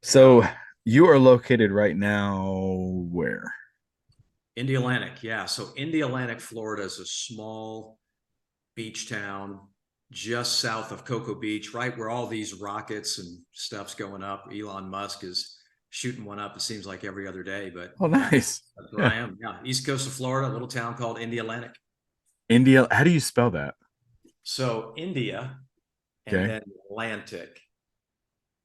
So you are located right now where? Indialantic, yeah. So Indialantic, Florida is a small beach town just south of Cocoa Beach, right where all these rockets and stuff's going up. Elon Musk is shooting one up, it seems like every other day, but Oh, yeah, nice. that's where Yeah. I am. Yeah, east coast of Florida, a little town called Indialantic. India. How do you spell that? So India and Okay. then Atlantic.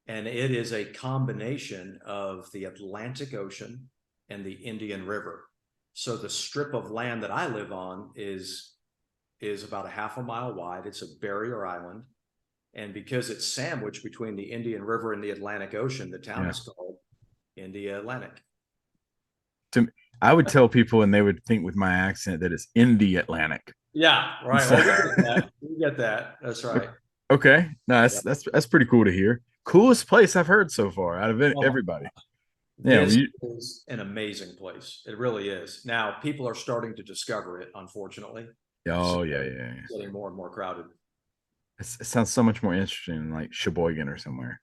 And it is a combination of the Atlantic Ocean and the Indian River. So the strip of land that I live on is about a half a mile wide. It's a barrier island. And because it's sandwiched between the Indian River and the Atlantic Ocean, the town Yeah. is called India Atlantic. To I would tell people and they would think with my accent that it's in the Atlantic. Yeah, right. So, Oh, we get that. We get that. That's right. okay. No, Yeah. that's pretty cool to hear. Coolest place I've heard so far out of Oh, everybody. Yeah. this is an amazing place. It really is. Now, people are starting to discover it, unfortunately. So Oh yeah, yeah, yeah. it's getting more and more crowded. It sounds so much more interesting than like Sheboygan or somewhere.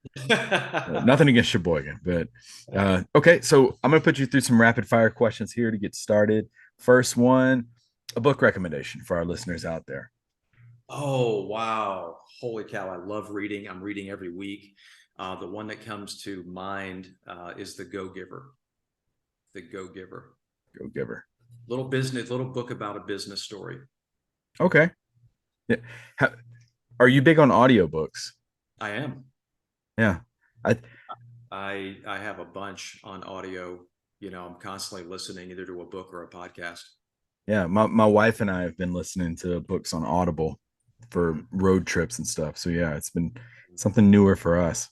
Nothing against Sheboygan, but okay. So I'm gonna put you through some rapid fire questions here to get started. First one, a book recommendation for our listeners out there. Oh, wow. Holy cow. I love reading. I'm reading every week. The one that comes to mind is The Go Giver. The Go Giver. Go Giver. Little book about a business story. Okay. Yeah. How, are you big on audiobooks? I am. Yeah. I I have a bunch on audio. I'm constantly listening either to a book or a podcast. yeah, my wife and I have been listening to books on Audible for road trips and stuff. So yeah, it's been something newer for us.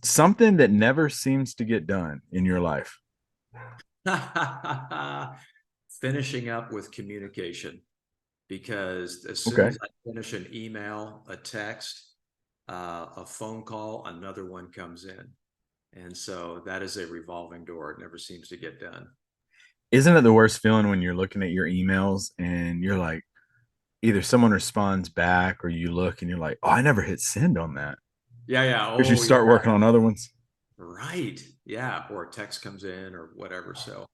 Something that never seems to get done in your life. Finishing up with communication because as soon Okay. as I finish an email, a text, a phone call, another one comes in. And so that is a revolving door. It never seems to get done. Isn't it the worst feeling when you're looking at your emails and you're like, either someone responds back or you look and you're like, oh, I never hit send on that. Yeah, yeah. Because you Oh, start yeah. working on other ones. Right. Yeah. Or a text comes in or whatever. So,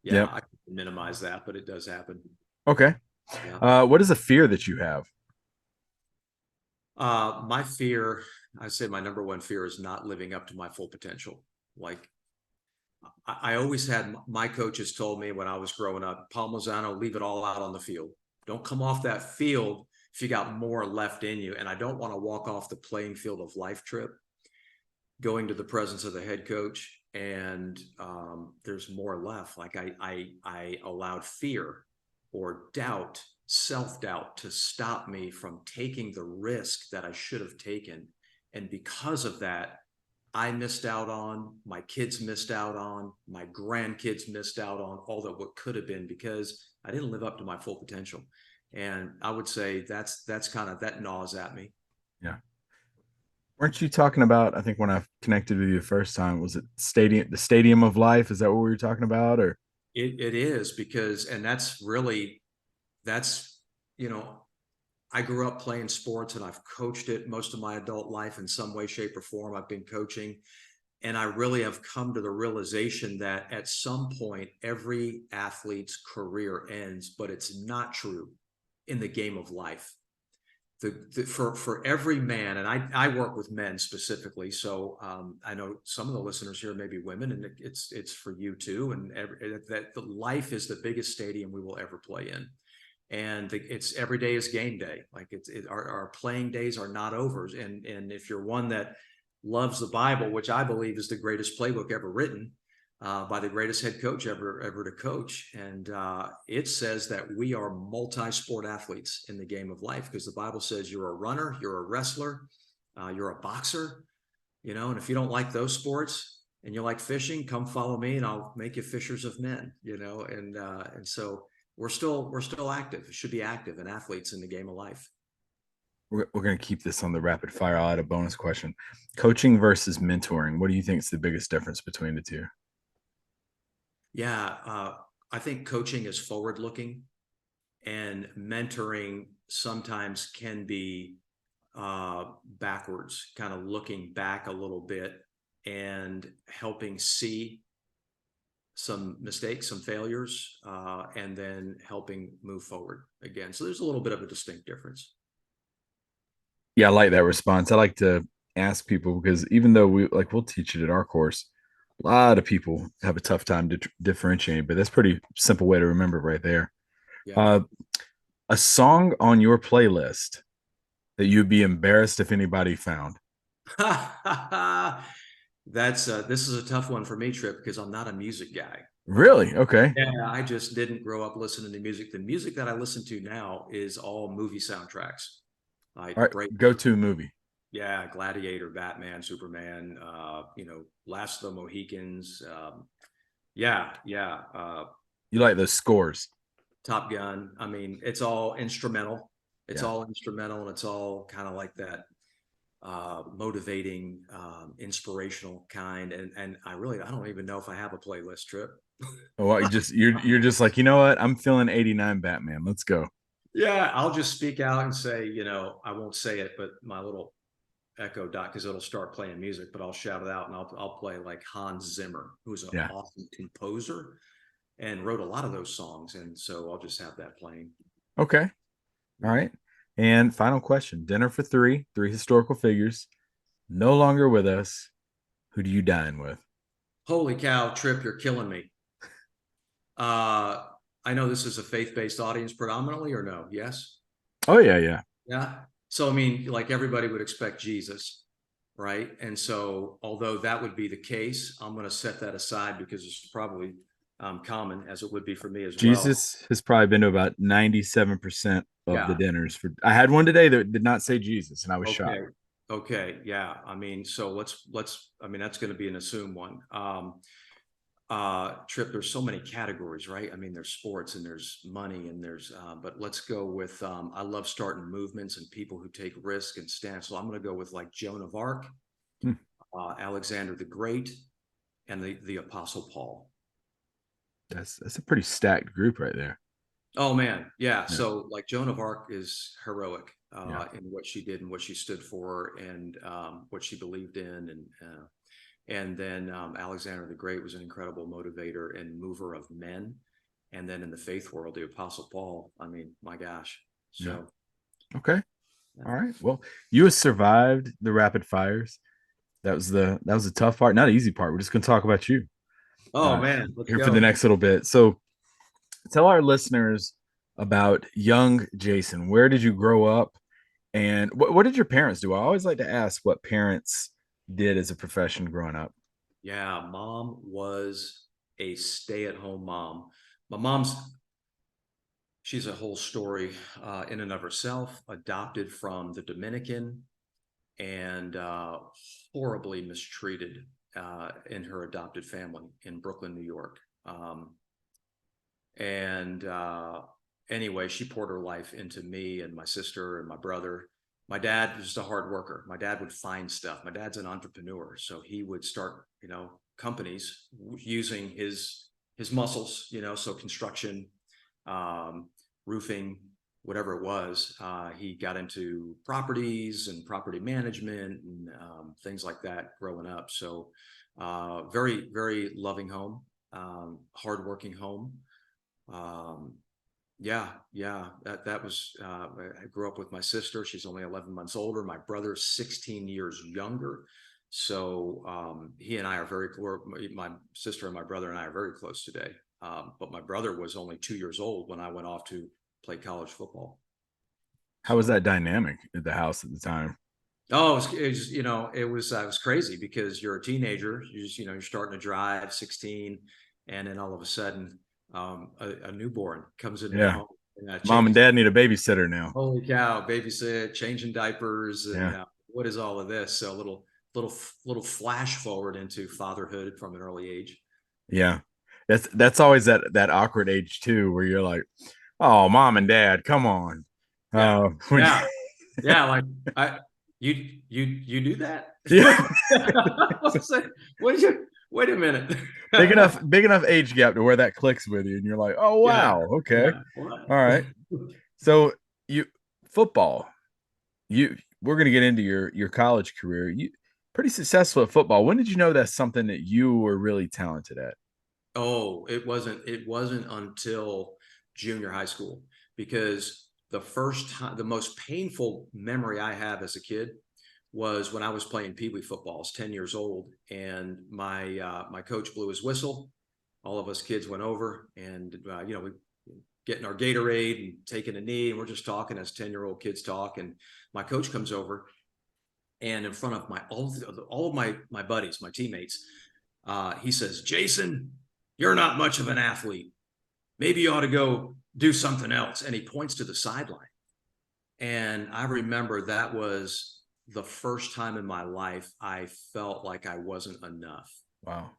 yeah, Yep. I can minimize that, but it does happen. Okay. Yeah. What is a fear that you have? My fear, I say my number one fear is not living up to my full potential. Like I always had my coaches told me when I was growing up, Palmisano, leave it all out on the field. Don't come off that field if you got more left in you. And I don't want to walk off the playing field of life trip, going to the presence of the head coach, and there's more left. Like I allowed fear or doubt, self doubt, to stop me from taking the risk that I should have taken, and because of that, I missed out on, my kids missed out on, my grandkids missed out on all that what could have been because I didn't live up to my full potential. And I would say that's kind of that gnaws at me. Yeah. Weren't you talking about, I think when I connected with you the first time, was it the stadium of life? Is that what we were talking about? Or It is because, and that's really, that's, you know, I grew up playing sports and I've coached it most of my adult life in some way, shape, or form. I've been coaching. And I really have come to the realization that at some point, every athlete's career ends, but it's not true in the game of life. For every man, and I work with men specifically, so I know some of the listeners here may be women, and it's for you too. And that the life is the biggest stadium we will ever play in, and it's every day is game day. Like our playing days are not over. And if you're one that loves the Bible, which I believe is the greatest playbook ever written by the greatest head coach ever to coach, and it says that we are multi-sport athletes in the game of life because the Bible says you're a runner, you're a wrestler, you're a boxer, and if you don't like those sports and you like fishing, come follow me and I'll make you fishers of men, and so we're still active. It should be active and athletes in the game of life. we're going to keep this on the rapid fire. I'll add a bonus question. Coaching versus mentoring. What do you think is the biggest difference between the two? Yeah, I think coaching is forward looking and mentoring sometimes can be backwards, kind of looking back a little bit. and helping see some mistakes, some failures, and then helping move forward again. So there's a little bit of a distinct difference. Yeah, I like that response. I like to ask people because even though we'll teach it at our course, a lot of people have a tough time differentiating, but that's pretty simple way to remember right there. Yeah. Uh, a song on your playlist that you'd be embarrassed if anybody found. That's this is a tough one for me, Trip, because I'm not a music guy. Really? Okay. Yeah, I just didn't grow up listening to music. The music that I listen to now is all movie soundtracks, All like right. Break, Go to movie. yeah, Gladiator, Batman, Superman, Last of the Mohicans, You like those scores. Top Gun. I mean, it's all instrumental. It's Yeah. all instrumental, and it's all kind of like that motivating, inspirational kind. And I don't even know if I have a playlist, Trip. Oh, you're just like, you know what? I'm feeling 89 Batman. Let's go. Yeah, I'll just speak out and say, I won't say it, but my little Echo Dot, because it'll start playing music, but I'll shout it out and I'll play like Hans Zimmer, who's an Yeah. awesome composer and wrote a lot of those songs. And so I'll just have that playing. Okay. All right. And final question. Dinner for three historical figures, no longer with us. Who do you dine with? Holy cow, Trip, you're killing me. Uh, I know this is a faith-based audience predominantly, or no? Yes? Oh yeah, yeah. Yeah. So, I mean, like everybody would expect Jesus, right? And so, although that would be the case, I'm going to set that aside because it's probably common, as it would be for me as well. Jesus has probably been to about 97% of the Yeah. dinners. For I had one today that did not say Jesus, and I was shocked. Okay. Okay. Yeah. I mean, so I mean, that's going to be an assumed one. Trip, there's so many categories, right? I mean, there's sports and there's money and but let's go with, I love starting movements and people who take risk and stand. So I'm going to go with like Joan of Arc, Hmm. Alexander the Great, and the Apostle Paul. That's a pretty stacked group right there. Oh man, yeah. Yeah, So like Joan of Arc is heroic yeah, in what she did and what she stood for and what she believed in, and then Alexander the Great was an incredible motivator and mover of men. And then in the faith world, the Apostle Paul. I mean, my gosh. yeah. So Okay. yeah. All right. Well, you have survived the rapid fires. That was the tough part, not the easy part. We're just gonna talk about you Oh uh, man, let's here for the go. next little bit. So tell our listeners about young Jason. Where did you grow up? And what did your parents do? I always like to ask what parents did as a profession growing up. Yeah, mom was a stay-at-home mom. My mom's she's a whole story in and of herself. Adopted from the Dominican and horribly mistreated in her adopted family in Brooklyn, New York. And anyway, she poured her life into me and my sister and my brother. My dad was just a hard worker. My dad would find stuff. My dad's an entrepreneur, so he would start, companies using his muscles. So construction, roofing, whatever it was. He got into properties and property management and things like that growing up. So very, very loving home, hardworking home. Um, yeah, that was. I grew up with my sister. She's only 11 months older. My brother's 16 years younger. So he and I are very close. My sister and my brother and I are very close today. But my brother was only 2 years old when I went off to play college football. How was So that dynamic at the house at the time? it was crazy because you're a teenager. You're starting to drive, 16, and then all of a sudden, a newborn comes into the Yeah, home and mom and changes. dad need a babysitter now. Holy cow! Babysit, changing diapers, and Yeah, what is all of this? So little little flash forward into fatherhood from an early age. yeah. That's always that awkward age too, where you're like, oh, mom and dad, come on. Yeah, When yeah, yeah. Like I, you do that? yeah, What did you? Wait a minute. big enough age gap to where that clicks with you, and you're like, oh Yeah, wow, okay, yeah. What? all right. So you football, we're gonna get into your college career. You pretty successful at football. When did you know that's something that you were really talented at? Oh, it wasn't until junior high school, because the first time, the most painful memory I have as a kid was when I was playing Pee Wee football. I was 10 years old, and my coach blew his whistle. All of us kids went over, and we getting our Gatorade and taking a knee, and we're just talking as 10-year-old kids talk. And my coach comes over, and in front of all of my buddies, my teammates, he says, "Jason, you're not much of an athlete. Maybe you ought to go do something else." And he points to the sideline. And I remember that was the first time in my life I felt like I wasn't enough. Wow.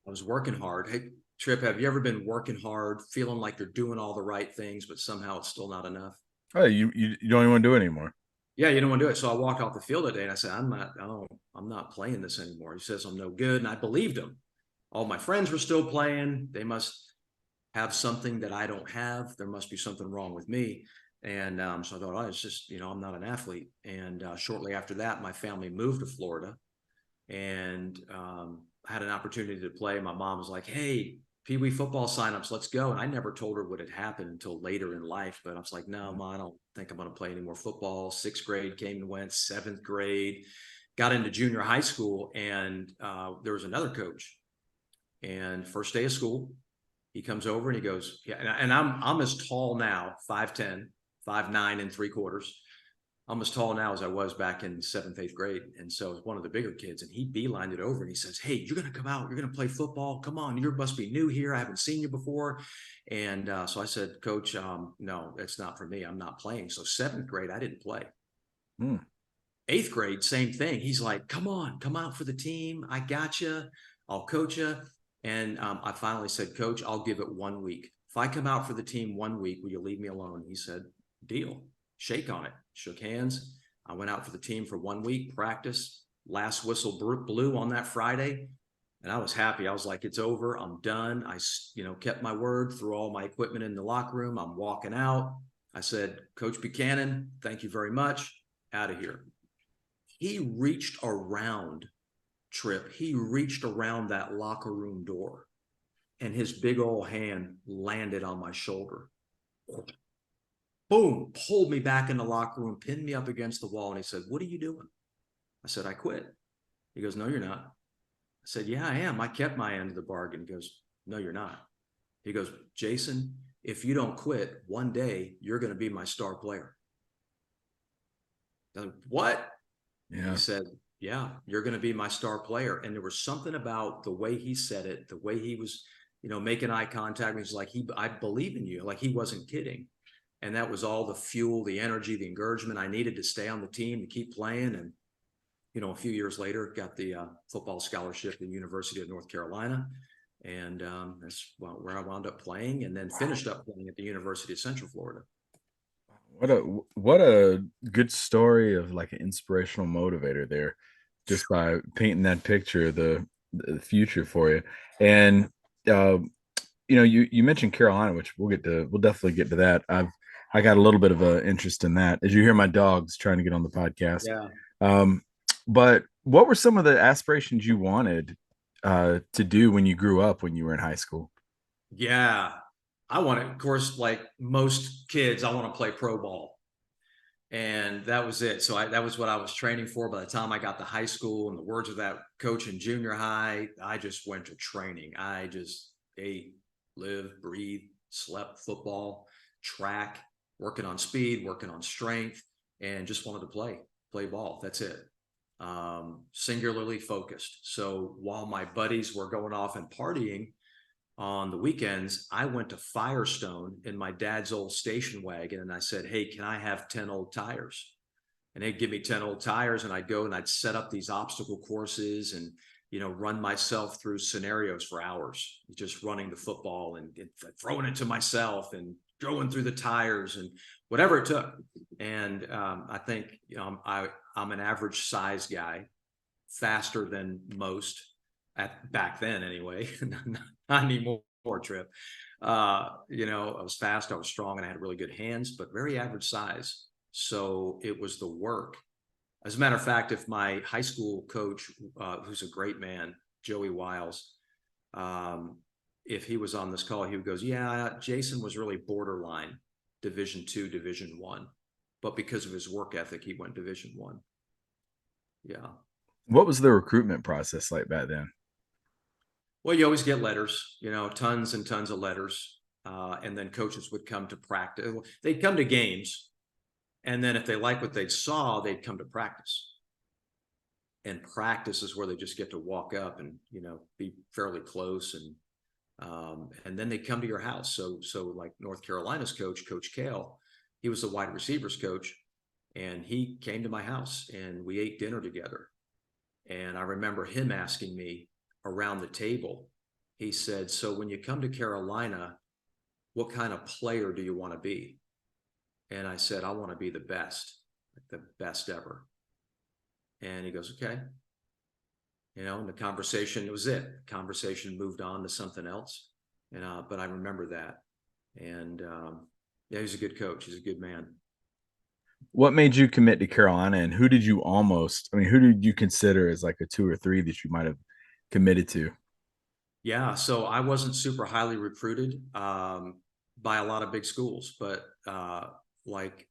I was working hard. Hey, Trip, have you ever been working hard, feeling like you're doing all the right things, but somehow it's still not enough? Oh, you don't even want to do it anymore. Yeah, you don't want to do it. So I walked off the field that day and I said, I'm not playing this anymore. He says I'm no good. And I believed him. All my friends were still playing. They must have something that I don't have. There must be something wrong with me. And so I thought, oh, it's just, I'm not an athlete. And shortly after that, my family moved to Florida, and I had an opportunity to play. My mom was like, "Hey, Pee Wee football signups, let's go." And I never told her what had happened until later in life. But I was like, "No, Ma, I don't think I'm going to play any more football." Sixth grade came and went, seventh grade, got into junior high school, and there was another coach. And first day of school, he comes over and he goes, "Yeah," and I'm as tall now, 5'10", 5'9 3/4. I'm as tall now as I was back in seventh, eighth grade. And so I was one of the bigger kids, and he beelined it over and he says, "Hey, you're going to come out. You're going to play football. Come on. You must be new here. I haven't seen you before." And so I said, "Coach, no, it's not for me. I'm not playing." So seventh grade, I didn't play. Hmm. Eighth grade, same thing. He's like, "Come on, come out for the team. I got you. I'll coach you." And I finally said, "Coach, I'll give it 1 week. If I come out for the team 1 week, will you leave me alone?" He said, "Deal." Shake on it. Shook hands. I went out for the team for 1 week, practice. Last whistle blew on that Friday, and I was happy. I was like, "It's over. I'm done." I, kept my word, threw all my equipment in the locker room. I'm walking out. I said, "Coach Buchanan, thank you very much. Out of here." He reached around, Trip. He reached around that locker room door, and his big old hand landed on my shoulder. Boom, pulled me back in the locker room, pinned me up against the wall, and he said, "What are you doing?" I said, "I quit." He goes, "No, you're not." I said, "Yeah, I am. I kept my end of the bargain." He goes, "No, you're not." He goes, "Jason, if you don't quit, one day you're going to be my star player." I said, "What?" He Yeah. said, "Yeah, you're going to be my star player." And there was something about the way he said it, the way he was, making eye contact. He's like, "I believe in you." Like, he wasn't kidding. And that was all the fuel, the energy, the encouragement I needed to stay on the team, to keep playing. And, a few years later, got the football scholarship at the University of North Carolina. And that's where I wound up playing, and then finished up playing at the University of Central Florida. What a good story of like an inspirational motivator there, just by painting that picture of the future for you. And uh, you mentioned Carolina, which we'll definitely get to that. I got a little bit of an interest in that, as you hear my dogs trying to get on the podcast. Yeah. Um, but what were some of the aspirations you wanted to do when you grew up, when you were in high school? Yeah. I wanted, of course, like most kids, I want to play pro ball. And that was it. So that was what I was training for. By the time I got to high school, in the words of that coach in junior high, I just went to training. I just ate, lived, breathed, slept football, track, working on speed, working on strength, and just wanted to play ball. That's it. Singularly focused. So while my buddies were going off and partying on the weekends, I went to Firestone in my dad's old station wagon, and I said, "Hey, can I have 10 old tires?" And they'd give me 10 old tires, and I'd go and I'd set up these obstacle courses, and run myself through scenarios for hours, just running the football, and throwing it to myself, and throwing through the tires, and whatever it took. And I think I'm an average size guy, faster than most back then anyway. Not anymore, Trip. I was fast, I was strong, and I had really good hands, but very average size. So it was the work As a matter of fact, if my high school coach, who's a great man, Joey Wiles, um, if he was on this call, he would goes, "Yeah, Jason was really borderline Division II, Division I, but because of his work ethic, he went Division I." Yeah. What was the recruitment process like back then? Well, you always get letters, tons and tons of letters. And then coaches would come to practice. They'd come to games. And then if they like what they saw, they'd come to practice. And practice is where they just get to walk up and, be fairly close. And then they come to your house. So like North Carolina's coach, Coach Kale, he was the wide receivers coach. And he came to my house and we ate dinner together. And I remember him asking me around the table, he said, "So when you come to Carolina, what kind of player do you want to be?" And I said, "I want to be the best, like the best ever." And he goes, "Okay." And the conversation, it was it. Conversation moved on to something else. But I remember that. And yeah, he's a good coach. He's a good man. What made you commit to Carolina, and who did you almost? I mean, who did you consider as like a two or three that you might have committed to? Yeah, so I wasn't super highly recruited by a lot of big schools, but like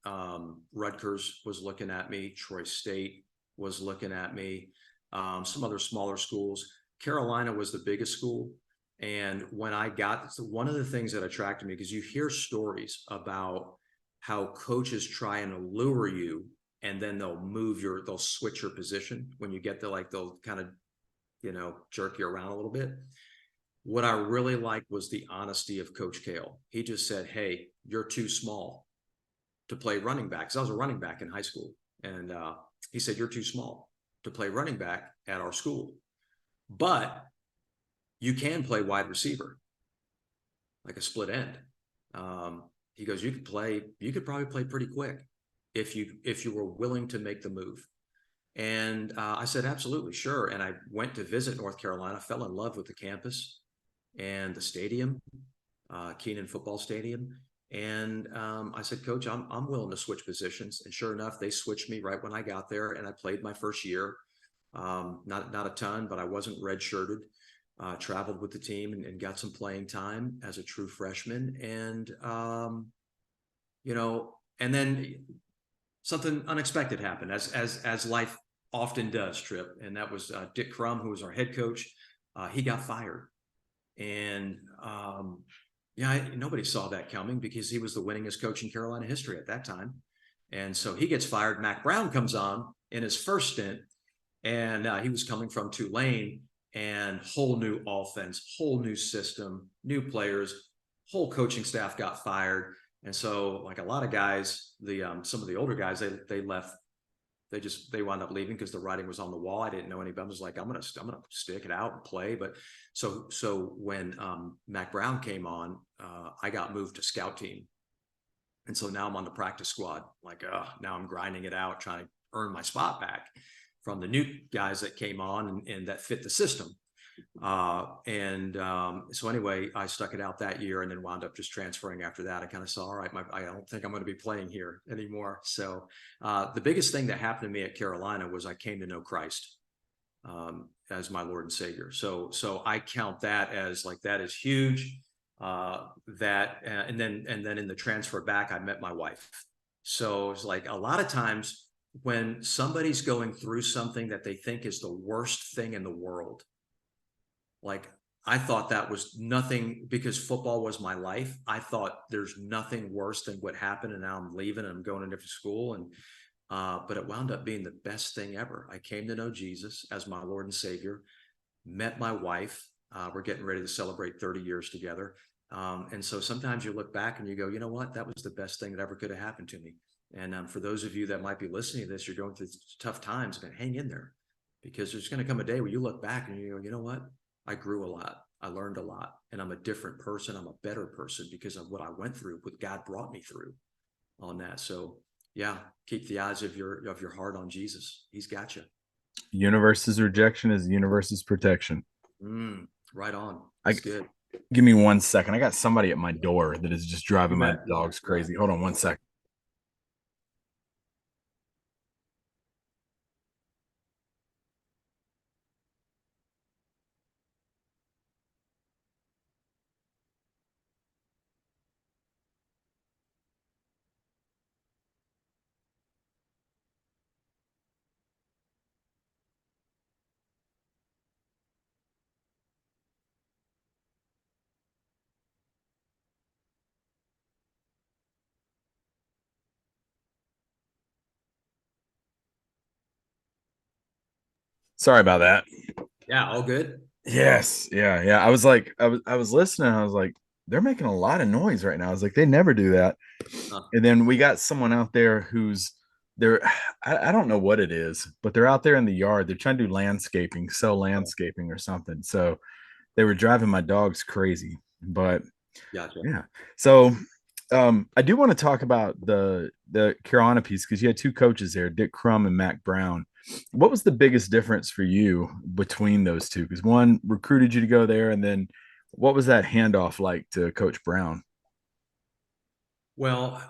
Rutgers was looking at me, Troy State was looking at me, some other smaller schools. Carolina was the biggest school. And when I got one of the things that attracted me, because you hear stories about how coaches try and allure you and then they'll switch your position when you get there, like they'll kind of, jerk you around a little bit. What I really liked was the honesty of Coach Kale. He just said, "Hey, you're too small to play running back." Because I was a running back in high school. And he said, "You're too small to play running back at our school. But you can play wide receiver, like a split end." He goes, you could probably play pretty quick if you were willing to make the move." And I said, "Absolutely, sure." And I went to visit North Carolina, fell in love with the campus and the stadium, Keenan Football Stadium. And I said, "Coach, I'm willing to switch positions." And sure enough, they switched me right when I got there, and I played my first year. Not a ton, but I wasn't redshirted. Traveled with the team and got some playing time as a true freshman. And then something unexpected happened, as life often does, Trip. And that was Dick Crum, who was our head coach. He got fired. And yeah, nobody saw that coming because he was the winningest coach in Carolina history at that time. And so he gets fired. Mac Brown comes on in his first stint, and he was coming from Tulane, and whole new offense, whole new system, new players, whole coaching staff got fired. And so, like a lot of guys, some of the older guys, they left. They wound up leaving because the writing was on the wall. I didn't know anybody. I was like, I'm gonna stick it out and play. But so when Mac Brown came on, I got moved to scout team, and so now I'm on the practice squad. Like, now I'm grinding it out, trying to earn my spot back from the new guys that came on and that fit the system. So anyway, I stuck it out that year and then wound up just transferring after that. I kind of saw, all right, I don't think I'm going to be playing here anymore. So the biggest thing that happened to me at Carolina was I came to know Christ as my Lord and Savior. So I count that as like, that is huge. And then in the transfer back, I met my wife. So it's like a lot of times when somebody's going through something that they think is the worst thing in the world, like I thought that was nothing, because football was my life. I thought there's nothing worse than what happened, and now I'm leaving and I'm going to a different school. And but it wound up being the best thing ever. I came to know Jesus as my Lord and Savior, met my wife. We're getting ready to celebrate 30 years together. And so sometimes you look back and you go, you know what? That was the best thing that ever could have happened to me. And for those of you that might be listening to this, you're going through tough times, but hang in there, because there's going to come a day where you look back and you go, you know what? I grew a lot. I learned a lot, and I'm a different person. I'm a better person because of what I went through, what God brought me through on that. So yeah, keep the eyes of your heart on Jesus. He's got you. Universe's rejection is the universe's protection. Right on. I That's good. Give me 1 second. I got somebody at my door that is just You driving my bet. dogs crazy. Hold on 1 second. Sorry about that. Yeah, all good. Yes. Yeah. Yeah. I was listening. I was like, they're making a lot of noise right now. I was like, they never do that. Huh, And then we got someone out there who's they're I don't know what it is, but they're out there in the yard. They're trying to do landscaping, sell oh, landscaping or something. So they were driving my dogs crazy. But gotcha. yeah. So I do want to talk about the Carolina piece because you had two coaches there, Dick Crum and Mac Brown. What was the biggest difference for you between those two? Because one recruited you to go there, and then what was that handoff like to Coach Brown? Well,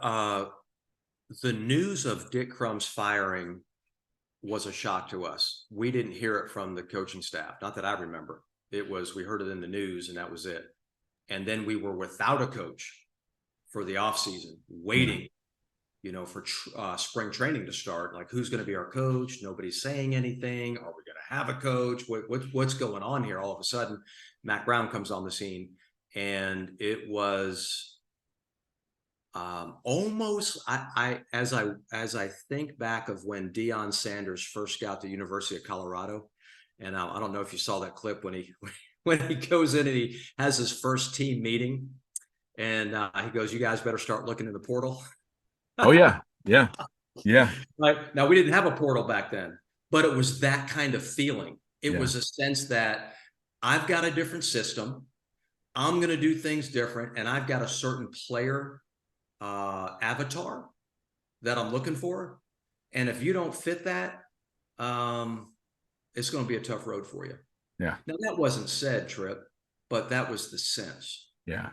the news of Dick Crum's firing was a shock to us. We didn't hear it from the coaching staff, not that I remember. It was, we heard it in the news and that was it. And then we were without a coach for the offseason, Yeah. waiting, for spring training to start. Like, who's going to be our coach? Nobody's saying anything. Are we going to have a coach? What's going on here? All of a sudden, Mac Brown comes on the scene, and it was almost as I think back of when Deion Sanders first got to University of Colorado, and I don't know if you saw that clip when he when he goes in and he has his first team meeting, and he goes, "You guys better start looking in the portal." Oh yeah. Yeah. Yeah. Like, now we didn't have a portal back then, but it was that kind of feeling. It Yeah. was a sense that I've got a different system. I'm going to do things different, and I've got a certain player avatar that I'm looking for. And if you don't fit that, um, it's going to be a tough road for you. Yeah. Now, that wasn't said, Trip, but that was the sense. Yeah.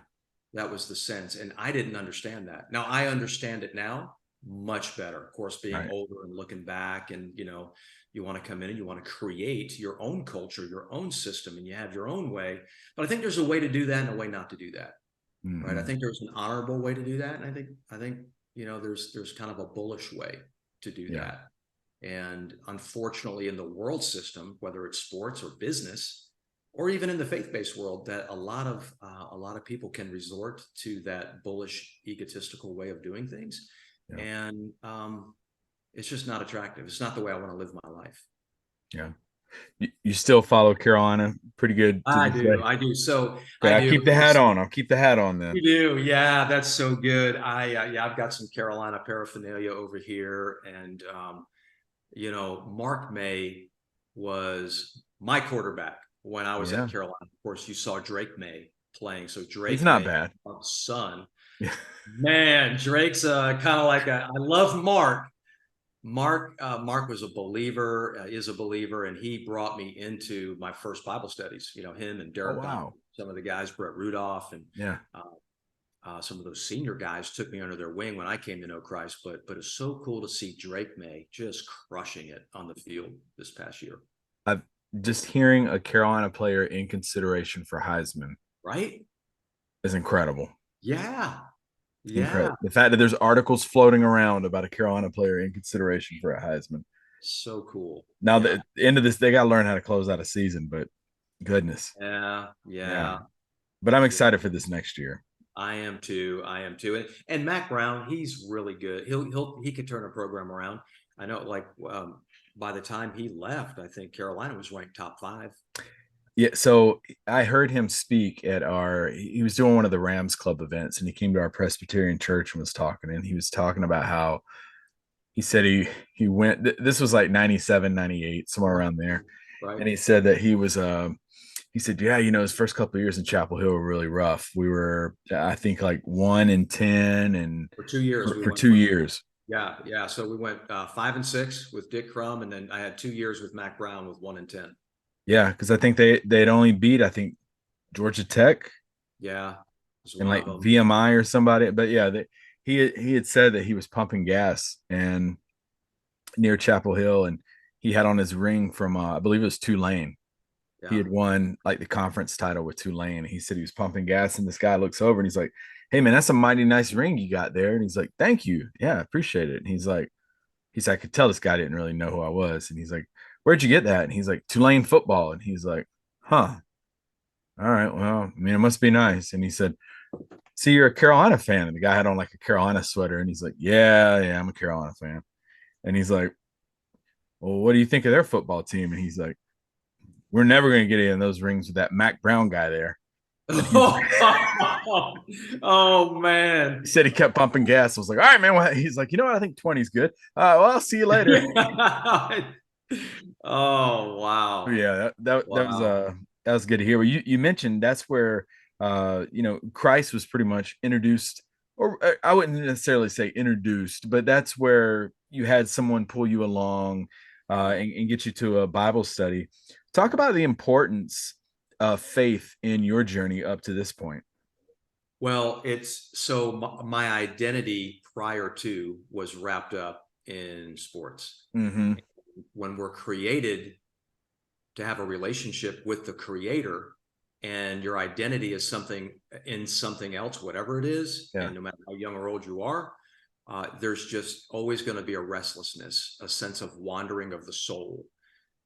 That was the sense. And I didn't understand that. Now I understand it now much better. Of course, being Right. older and looking back, and you want to come in and you want to create your own culture, your own system, and you have your own way. But I think there's a way to do that and a way not to do that. Right. I Hmm. think there's an honorable way to do that. And I think, there's kind of a bullish way to do Yeah. that. And unfortunately, in the world system, whether it's sports or business, or even in the faith-based world, that a lot of people can resort to that bullish, egotistical way of doing things, Yeah. and it's just not attractive. It's not the way I want to live my life. Yeah. You still follow Carolina pretty good to I this do, day. I do. So Okay, I I keep do. the hat on. I'll keep the hat on then. You do, yeah. That's so good. Yeah, I've got some Carolina paraphernalia over here, and Mark May was my quarterback when I was at Yeah. Carolina. Of course, you saw Drake May playing. So He's Drake not May, bad. our son, Yeah. man, Drake's kind of like I love Mark. Mark was a believer, is a believer, and he brought me into my first Bible studies. Him and Oh Derek Donovan, wow. some of the guys, Brett Rudolph, and Yeah. uh, some of those senior guys took me under their wing when I came to know Christ. But it's so cool to see Drake May just crushing it on the field this past year. I've just hearing a Carolina player in consideration for Heisman Right? is incredible. Yeah. Yeah. Incredible. The fact that there's articles floating around about a Carolina player in consideration for a Heisman. So cool. Now, Yeah. the end of this, they got to learn how to close out a season, but goodness. Yeah. Yeah. Yeah. But I'm Yeah. excited for this next year. I am too. I am too. And Mac Brown, he's really good. He could turn a program around. I know, like, by the time he left, I think Carolina was ranked top five. Yeah, so I heard him speak at he was doing one of the Rams Club events and he came to our Presbyterian church and was talking and he was talking about how he said he went this was like 97, 98, somewhere Right. around there. Right. And he said that he said, yeah, his first couple of years in Chapel Hill were really rough. We were, I think, like 1-10 and For 2 years, we for went. 2 years. Yeah, yeah. So we went 5-6 with Dick Crum, and then I had 2 years with Mac Brown with 1-10. Yeah, because I think they'd only beat, I think, Georgia Tech Yeah, was and one like of them. VMI or somebody. But yeah, he had said that he was pumping gas and near Chapel Hill, and he had on his ring from I believe it was Tulane. He Yeah, had won like the conference title with Tulane. He said he was pumping gas, and this guy looks over and he's like, "Hey man, that's a mighty nice ring you got there." And he's like, "Thank you, yeah, I appreciate it." And he's like, I could tell this guy didn't really know who I was, and he's like, "Where'd you get that?" And he's like, "Tulane football." And he's like, "Huh, all right, well, I mean, it must be nice." And he said, "See, you're a Carolina fan." And the guy had on like a Carolina sweater, and he's like, "Yeah, I'm a Carolina fan." And he's like, "Well, what do you think of their football team?" And he's like, We're never going to get any of those rings with that Mac Brown guy there. And Oh man. he said he kept pumping gas. I was like, all right, man. Well, he's like, you know what? I think 20 is good. Well, I'll see you later. Oh wow. Yeah, Wow. that was good to hear. Well, you mentioned that's where Christ was pretty much introduced, or I wouldn't necessarily say introduced, but that's where you had someone pull you along and get you to a Bible study. Talk about the importance of faith in your journey up to this point. Well, it's so my identity prior to was wrapped up in sports. Mm-hmm. When we're created to have a relationship with the creator, and your identity is something in something else, whatever it is, Yeah, and no matter how young or old you are, there's just always going to be a restlessness, a sense of wandering of the soul,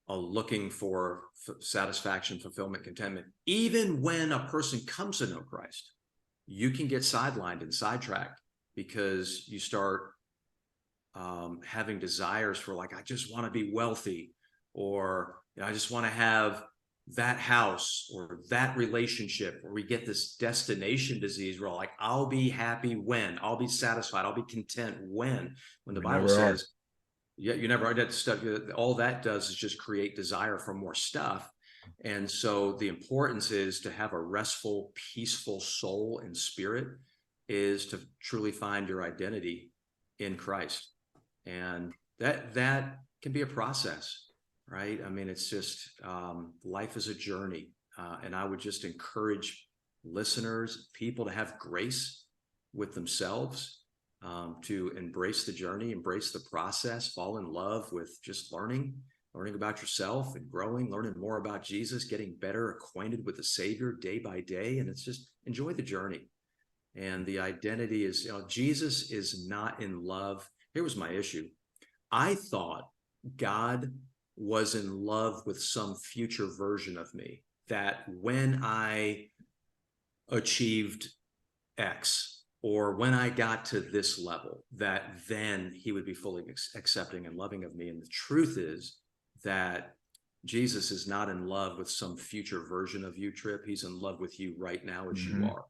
a looking for satisfaction, fulfillment, contentment. Even when a person comes to know Christ, you can get sidelined and sidetracked because you start having desires for, like, I just want to be wealthy, or I just want to have that house or that relationship, or we get this destination disease where, like, I'll be happy when, I'll be satisfied, I'll be content when the we Bible never are. says, yeah, you never are. That stuff, all that does is just create desire for more stuff. And so the importance is to have a restful, peaceful soul and spirit, is to truly find your identity in Christ. And that can be a process, right? I mean, it's just life is a journey. And I would just encourage listeners, people, to have grace with themselves, to embrace the journey, embrace the process, fall in love with just learning about yourself and growing, learning more about Jesus, getting better acquainted with the Savior day by day. And it's just enjoy the journey. And the identity is, Jesus is not in love. Here was my issue. I thought God was in love with some future version of me, that when I achieved X, or when I got to this level, that then he would be fully accepting and loving of me. And the truth is that Jesus is not in love with some future version of you, Trip. He's in love with you right now as you Mm-hmm. are.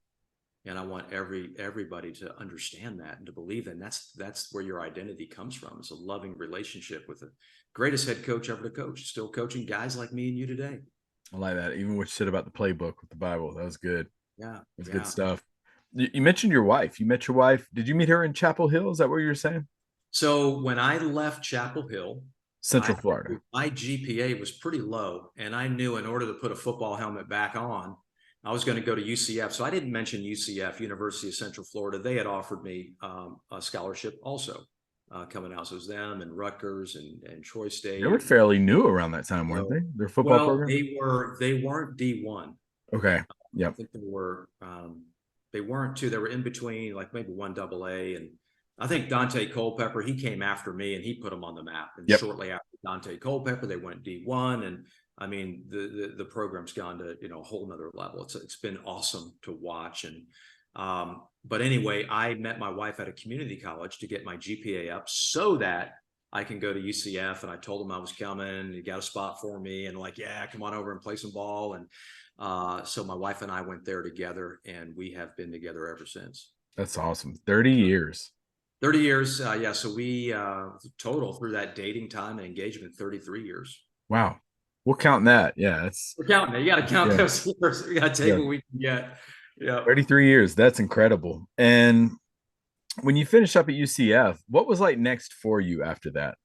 And I want everybody to understand that and to believe that. And that's where your identity comes from. It's a loving relationship with the greatest head coach ever to coach, still coaching guys like me and you today. I like that. Even what you said about the playbook with the Bible, that was good. Yeah, That's good yeah. stuff. You mentioned your wife. You met your wife. Did you meet her in Chapel Hill? Is that what you were saying? So when I left Chapel Hill, Central Florida. my GPA was pretty low, and I knew in order to put a football helmet back on, I was going to go to UCF. So I didn't mention UCF, University of Central Florida. They had offered me a scholarship also, coming out. So it was them and Rutgers and Troy They were State. fairly new around that time, weren't So, they? Their football well, program. they weren't D1. Okay. I Yep. think they weren't two. They were in between, like maybe one AA. And I think Dante Culpepper, he came after me and he put them on the map. And Yep. shortly after Dante Culpepper, they went D1. And I mean, the program's gone to, a whole nother level. It's been awesome to watch. And but anyway, I met my wife at a community college to get my GPA up so that I can go to UCF. And I told them I was coming. He got a spot for me, and like, yeah, come on over and play some ball. And so my wife and I went there together, and we have been together ever since. That's awesome. 30 years. 30 years. Yeah. So we total through that dating time and engagement, 33 years. Wow. We'll count that. Yeah, that's We're counting it. You got to count yeah, those years. We got to take yeah. what we can get. Yeah. 33 years. That's incredible. And when you finished up at UCF, what was like next for you after that?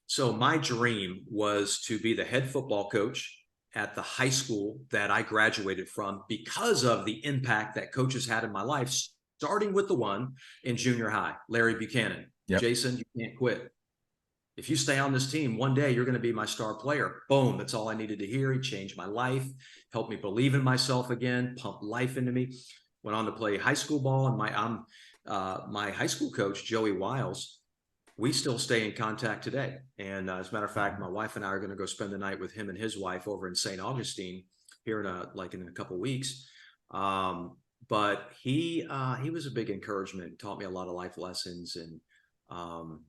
So my dream was to be the head football coach at the high school that I graduated from, because of the impact that coaches had in my life, starting with the one in junior high, Larry Buchanan. Yep. Jason, you can't quit. If you stay on this team, one day you're going to be my star player. Boom. That's all I needed to hear. He changed my life, helped me believe in myself again, pumped life into me. Went on to play high school ball, and my high school coach, Joey Wiles, we still stay in contact today. And as a matter of fact, my wife and I are going to go spend the night with him and his wife over in St. Augustine here in a couple of weeks. But he was a big encouragement, taught me a lot of life lessons. And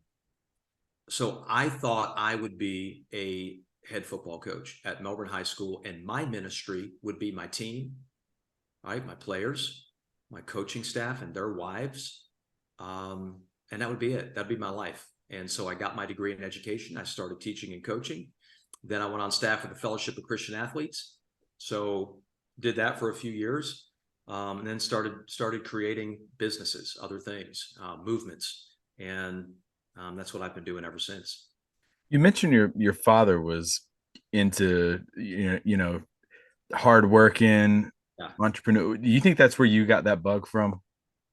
so I thought I would be a head football coach at Melbourne High School, and my ministry would be my team, right? My players, my coaching staff, and their wives. And that would be it. That'd be my life. And so I got my degree in education. I started teaching and coaching. Then I went on staff with the Fellowship of Christian Athletes. So did that for a few years, and then started creating businesses, other things, movements, and that's what I've been doing ever since. You mentioned your father was into hardworking Yeah. entrepreneur. Do you think that's where you got that bug from?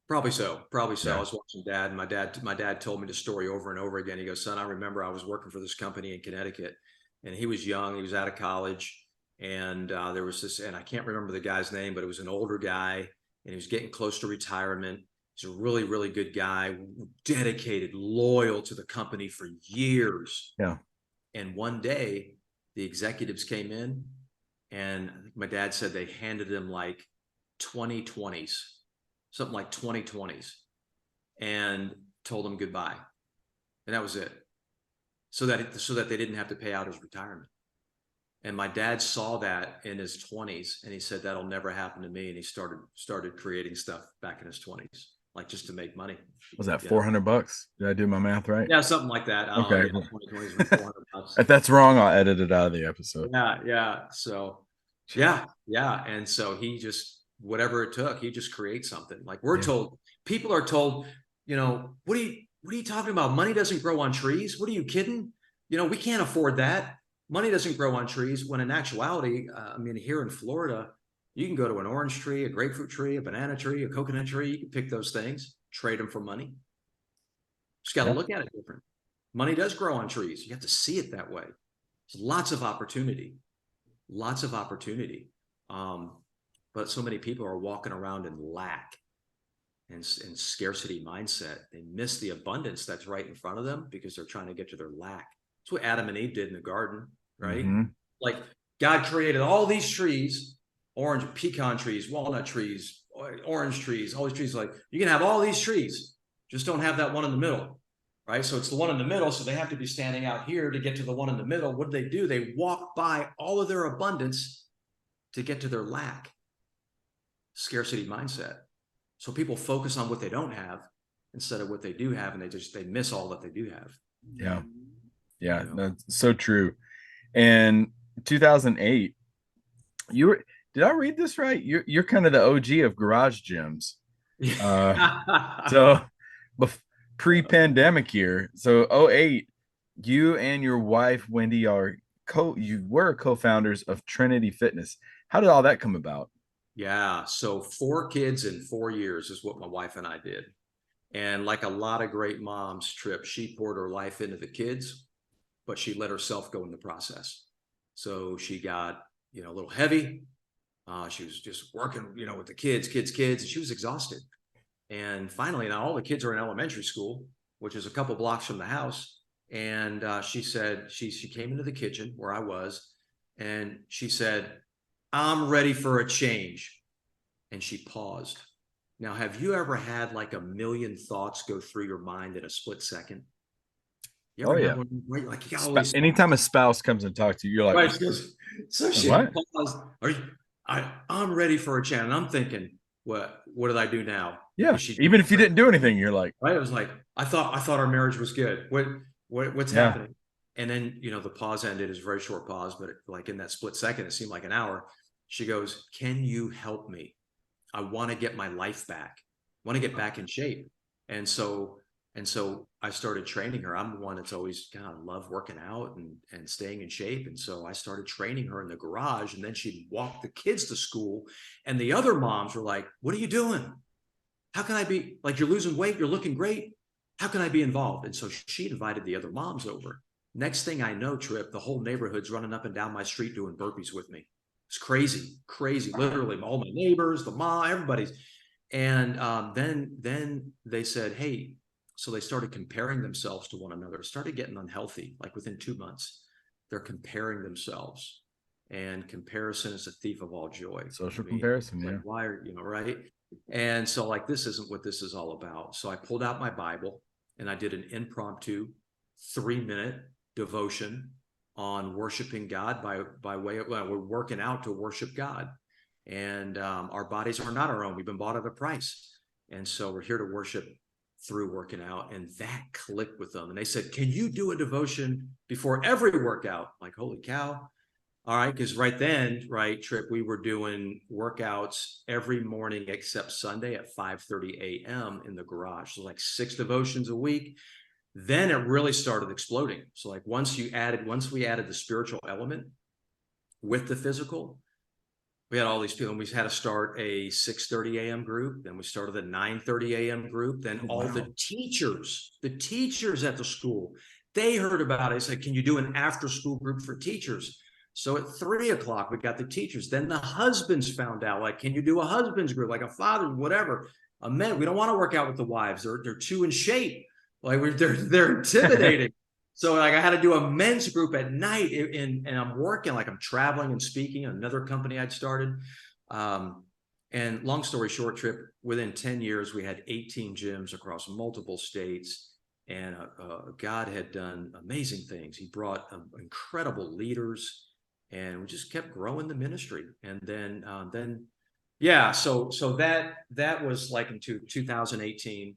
Probably so. Probably so. I Yeah. was watching dad, and my dad told me the story over and over again. He goes, "Son, I remember I was working for this company in Connecticut, and he was young. He was out of college, and there was this, and I can't remember the guy's name, but it was an older guy, and he was getting close to retirement. He's a really, really good guy, dedicated, loyal to the company for years. Yeah. And one day, the executives came in, and my dad said they handed him like 2020s, something like 2020s, and told him goodbye. And that was it. So that they didn't have to pay out his retirement. And my dad saw that in his 20s, and he said, that'll never happen to me. And he started creating stuff back in his 20s, like just to make money. Was that $400? Did I do my math right? Yeah, something like that. I don't know. Okay. Yeah, 2020s was $400. If that's wrong, I'll edit it out of the episode. Yeah. So yeah. And so he just, whatever it took, he just creates something. Like we're told, people are told, what are you talking about? Money doesn't grow on trees. What are you kidding? We can't afford that. Money doesn't grow on trees, when in actuality, here in Florida, you can go to an orange tree, a grapefruit tree, a banana tree, a coconut tree. You can pick those things, trade them for money. Just got to look at it different. Money does grow on trees. You have to see it that way. There's lots of opportunity. But so many people are walking around in lack and scarcity mindset. They miss the abundance that's right in front of them because they're trying to get to their lack. That's what Adam and Eve did in the garden, right? Mm-hmm. Like God created all these trees, orange pecan trees, walnut trees, orange trees, all these trees. Like you can have all these trees, just don't have that one in the middle. Right. So it's the one in the middle. So they have to be standing out here to get to the one in the middle. What do? They walk by all of their abundance to get to their lack. Scarcity mindset. So people focus on what they don't have instead of what they do have, and they miss all that they do have. Yeah, that's so true. And 2008, did I read this right? You're kind of the OG of garage gyms. So pre-pandemic year, so '08, you and your wife Wendy you were co-founders of Trinity Fitness. How did all that come about? Yeah, so 4 kids in 4 years is what my wife and I did. And like a lot of great moms, Trip, she poured her life into the kids, but she let herself go in the process. So she got, a little heavy. She was just working, with the kids, and she was exhausted. And finally, now all the kids are in elementary school, which is a couple blocks from the house. And she said, she came into the kitchen where I was, and she said, I'm ready for a change. And she paused. Now, have you ever had like a million thoughts go through your mind in a split second? You ever have one, right? Like you got all these Anytime a spouse comes and talks to you, you're like, right. So she what? paused. I'm ready for a change. And I'm thinking, what did I do now? Yeah. Even if you didn't do anything, you're like, right. It was like, I thought our marriage was good. What's happening? And then, the pause ended. It was a very short pause, but like in that split second, it seemed like an hour. She goes, can you help me? I want to get my life back. I want to get back in shape. And so I started training her. I'm the one that's always kind of loved working out and staying in shape. And so I started training her in the garage, and then she'd walk the kids to school, and the other moms were like, what are you doing? How can I be like, you're losing weight? You're looking great. How can I be involved? And so she invited the other moms over. Next thing I know, Trip, the whole neighborhood's running up and down my street doing burpees with me. It's crazy, literally all my neighbors, the mom, everybody's. And then they said, hey, so they started comparing themselves to one another, started getting unhealthy. Like within 2 months, they're comparing themselves, and comparison is a thief of all joy. Social comparison. Like, why are, right? And so like, this isn't what this is all about. So I pulled out my Bible and I did an impromptu 3-minute devotion on worshiping God by way of, well, we're working out to worship God. And our bodies are not our own. We've been bought at a price. And so we're here to worship through working out. And that clicked with them. And they said, can you do a devotion before every workout? I'm like, holy cow. All right. Because right then, right, Trip, we were doing workouts every morning except Sunday at 5:30 a.m. in the garage. So like 6 devotions a week. Then it really started exploding. So like once we added the spiritual element with the physical, we had all these people, and we had to start a 6:30 a.m. group. Then we started a 9:30 a.m. group. Then all Wow. the teachers at the school, they heard about it. They said, can you do an after school group for teachers? So at 3 o'clock, we got the teachers. Then the husbands found out, like, can you do a husband's group, like a father, whatever, a men? We don't want to work out with the wives. They're too in shape. Like they're intimidating. So like I had to do a men's group at night, and I'm working, like I'm traveling and speaking at another company I'd started. And long story short, Trip, within 10 years, we had 18 gyms across multiple states. And God had done amazing things. He brought incredible leaders, and we just kept growing the ministry. And then, yeah, so that was like into 2018.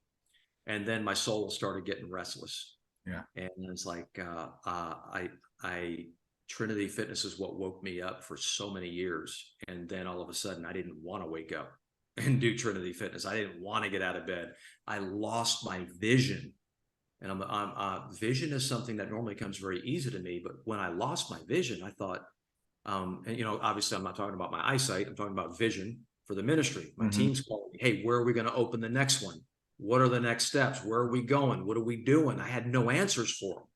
And then my soul started getting restless. Yeah. And it's like I Trinity Fitness is what woke me up for so many years. And then all of a sudden, I didn't want to wake up and do Trinity Fitness. I didn't want to get out of bed. I lost my vision. And vision is something that normally comes very easy to me. But when I lost my vision, I thought, and obviously I'm not talking about my eyesight. I'm talking about vision for the ministry. My team's calling me, hey, where are we going to open the next one? What are the next steps? Where are we going? What are we doing? I had no answers for them.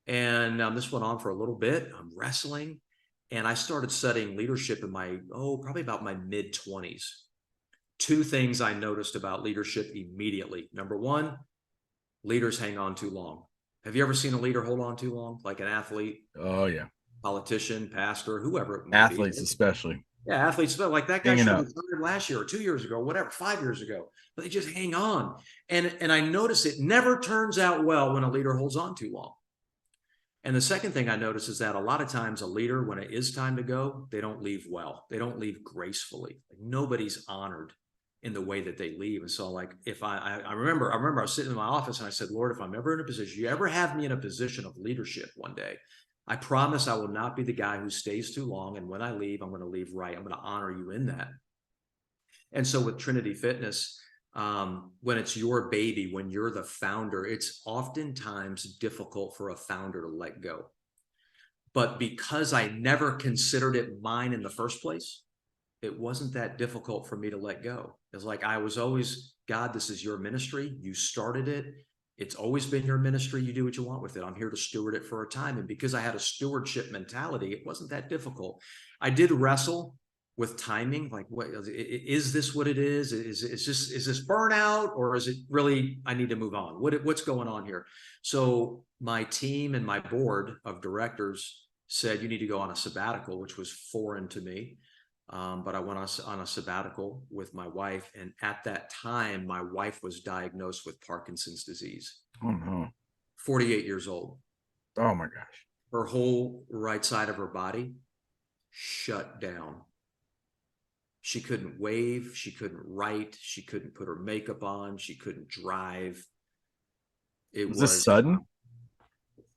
And this went on for a little bit. I'm wrestling. And I started studying leadership in probably about my mid-20s. 2 things I noticed about leadership immediately. Number one, leaders hang on too long. Have you ever seen a leader hold on too long? Like an athlete, Oh yeah. politician, pastor, whoever it may be. Athletes especially. Yeah, athletes, like that guy Hanging should have up. retired last year or 2 years ago, whatever, 5 years ago. But they just hang on. And I notice it never turns out well when a leader holds on too long. And the second thing I notice is that a lot of times a leader, when it is time to go, they don't leave well. They don't leave gracefully. Like nobody's honored in the way that they leave. And so like if I remember I was sitting in my office and I said, Lord, if I'm ever in a position, you ever have me in a position of leadership one day, I promise I will not be the guy who stays too long. And when I leave, I'm going to leave right. I'm going to honor you in that. And so with Trinity Fitness, when it's your baby, when you're the founder, it's oftentimes difficult for a founder to let go. But because I never considered it mine in the first place, it wasn't that difficult for me to let go. It's like I was always, God, this is your ministry. You started it. It's always been your ministry. You do what you want with it. I'm here to steward it for a time. And because I had a stewardship mentality, it wasn't that difficult. I did wrestle with timing. Like, what is this? What it is? Is this burnout, or is it really I need to move on? What's going on here? So my team and my board of directors said you need to go on a sabbatical, which was foreign to me. But I went on a sabbatical with my wife. And at that time, my wife was diagnosed with Parkinson's disease. Oh no. 48 years old. Oh my gosh. Her whole right side of her body shut down. She couldn't wave. She couldn't write. She couldn't put her makeup on. She couldn't drive. Was this sudden?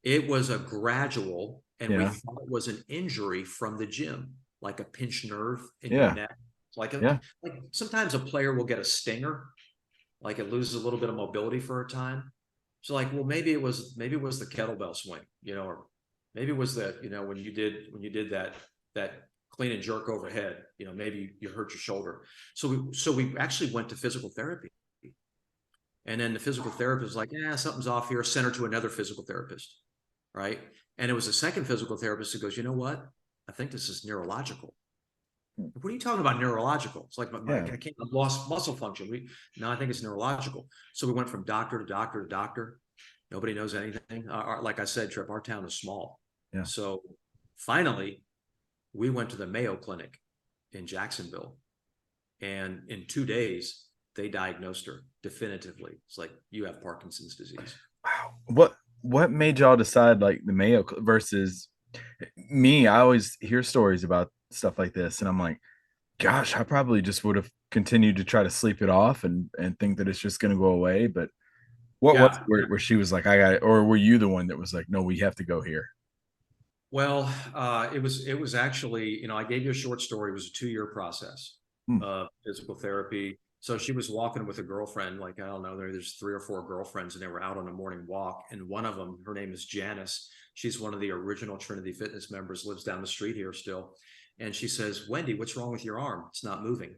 It was a gradual, and we Yeah. thought it was an injury from the gym, like a pinched nerve in Yeah. your neck. Like Yeah. sometimes a player will get a stinger, like it loses a little bit of mobility for a time. So like, well, maybe it was the kettlebell swing, or maybe it was that, when you did that clean and jerk overhead, maybe you hurt your shoulder. So we actually went to physical therapy. And then the physical therapist was like, yeah, something's off here. Send her to another physical therapist. Right. And it was a second physical therapist who goes, you know what? I think this is neurological. What are you talking about neurological? It's like, I've lost muscle function. No, I think it's neurological. So we went from doctor to doctor to doctor. Nobody knows anything. Like I said, Trip, our town is small. Yeah. So finally, we went to the Mayo Clinic in Jacksonville. And in 2 days, they diagnosed her definitively. It's like, you have Parkinson's disease. Wow. What what made y'all decide like the versus me? I always hear stories about stuff like this, and I'm like, gosh, I probably just would have continued to try to sleep it off and think that it's just going to go away. But what was it Yeah. where she was like, I got it, or were you the one that was like, no, we have to go here? Well, it was actually, I gave you a short story. It was a 2-year process Hmm. of physical therapy. So she was walking with a girlfriend, like, I don't know, there's 3 or 4 girlfriends, and they were out on a morning walk. And one of them, her name is Janice. She's one of the original Trinity Fitness members, lives down the street here still. And she says, Wendy, what's wrong with your arm? It's not moving.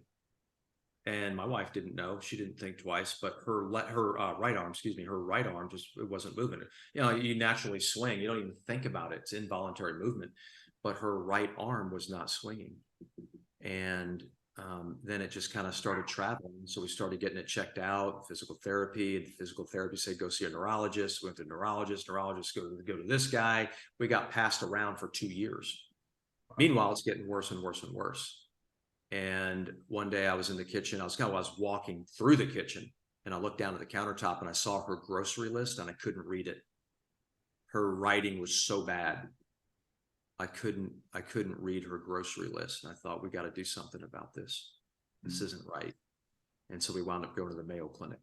And my wife didn't know. She didn't think twice, but her right arm, excuse me, her right arm just, it wasn't moving. You naturally swing. You don't even think about it. It's involuntary movement, but her right arm was not swinging. And then it just kind of started traveling. So we started getting it checked out, physical therapy, and physical therapy said, go see a neurologist. We went to a neurologist, go to this guy. We got passed around for 2 years. Meanwhile, it's getting worse and worse and worse. And one day I was in the kitchen. I was walking through the kitchen, and I looked down at the countertop and I saw her grocery list, and I couldn't read it. Her writing was so bad. I couldn't read her grocery list. And I thought, we got to do something about this. This isn't right. And so we wound up going to the Mayo Clinic.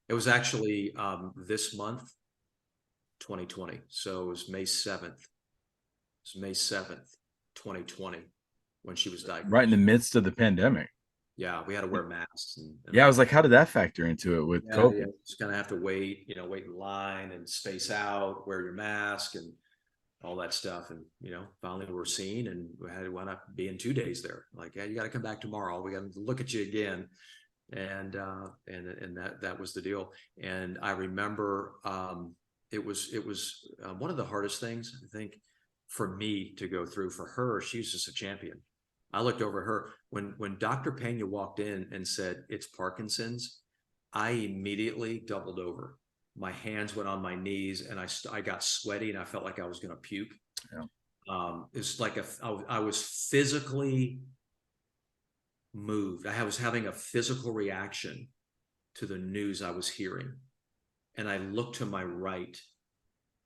It was actually this month, 2020. So it was May 7th. It was May 7th, 2020, when she was Right in the diagnosed. midst of the pandemic. Yeah, we had to wear masks and Yeah, I all was like, that. how did that factor into it with Yeah, COVID? just kind of have to wait, wait in line and space out, wear your mask and all that stuff. And, finally we were seen, and we had to wind up being 2 days there. Like, yeah, you got to come back tomorrow. We got to look at you again. And that was the deal. And I remember it was one of the hardest things, I think, for me to go through. For her, she was just a champion. I looked over her when Dr. Pena walked in and said it's Parkinson's. I immediately doubled over. My hands went on my knees, and I got sweaty, and I felt like I was going to puke. Yeah. It's like I was physically moved. I was having a physical reaction to the news I was hearing. And I looked to my right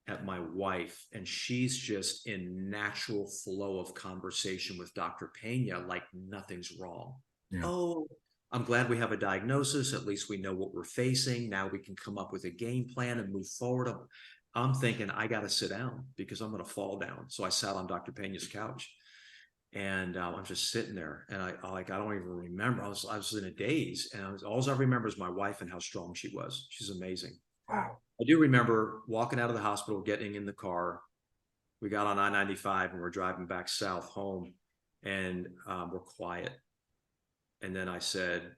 at my wife, and she's just in natural flow of conversation with Dr. Pena, like nothing's wrong. Yeah. Oh, I'm glad we have a diagnosis. At least we know what we're facing. Now we can come up with a game plan and move forward. I'm thinking, I got to sit down because I'm going to fall down. So I sat on Dr. Pena's couch, and I'm just sitting there, and I don't even remember. I was in a daze, and all I remember is my wife and how strong she was. She's amazing. Wow. I do remember walking out of the hospital, getting in the car. We got on I-95 and we're driving back south home, and we're quiet. And then I said,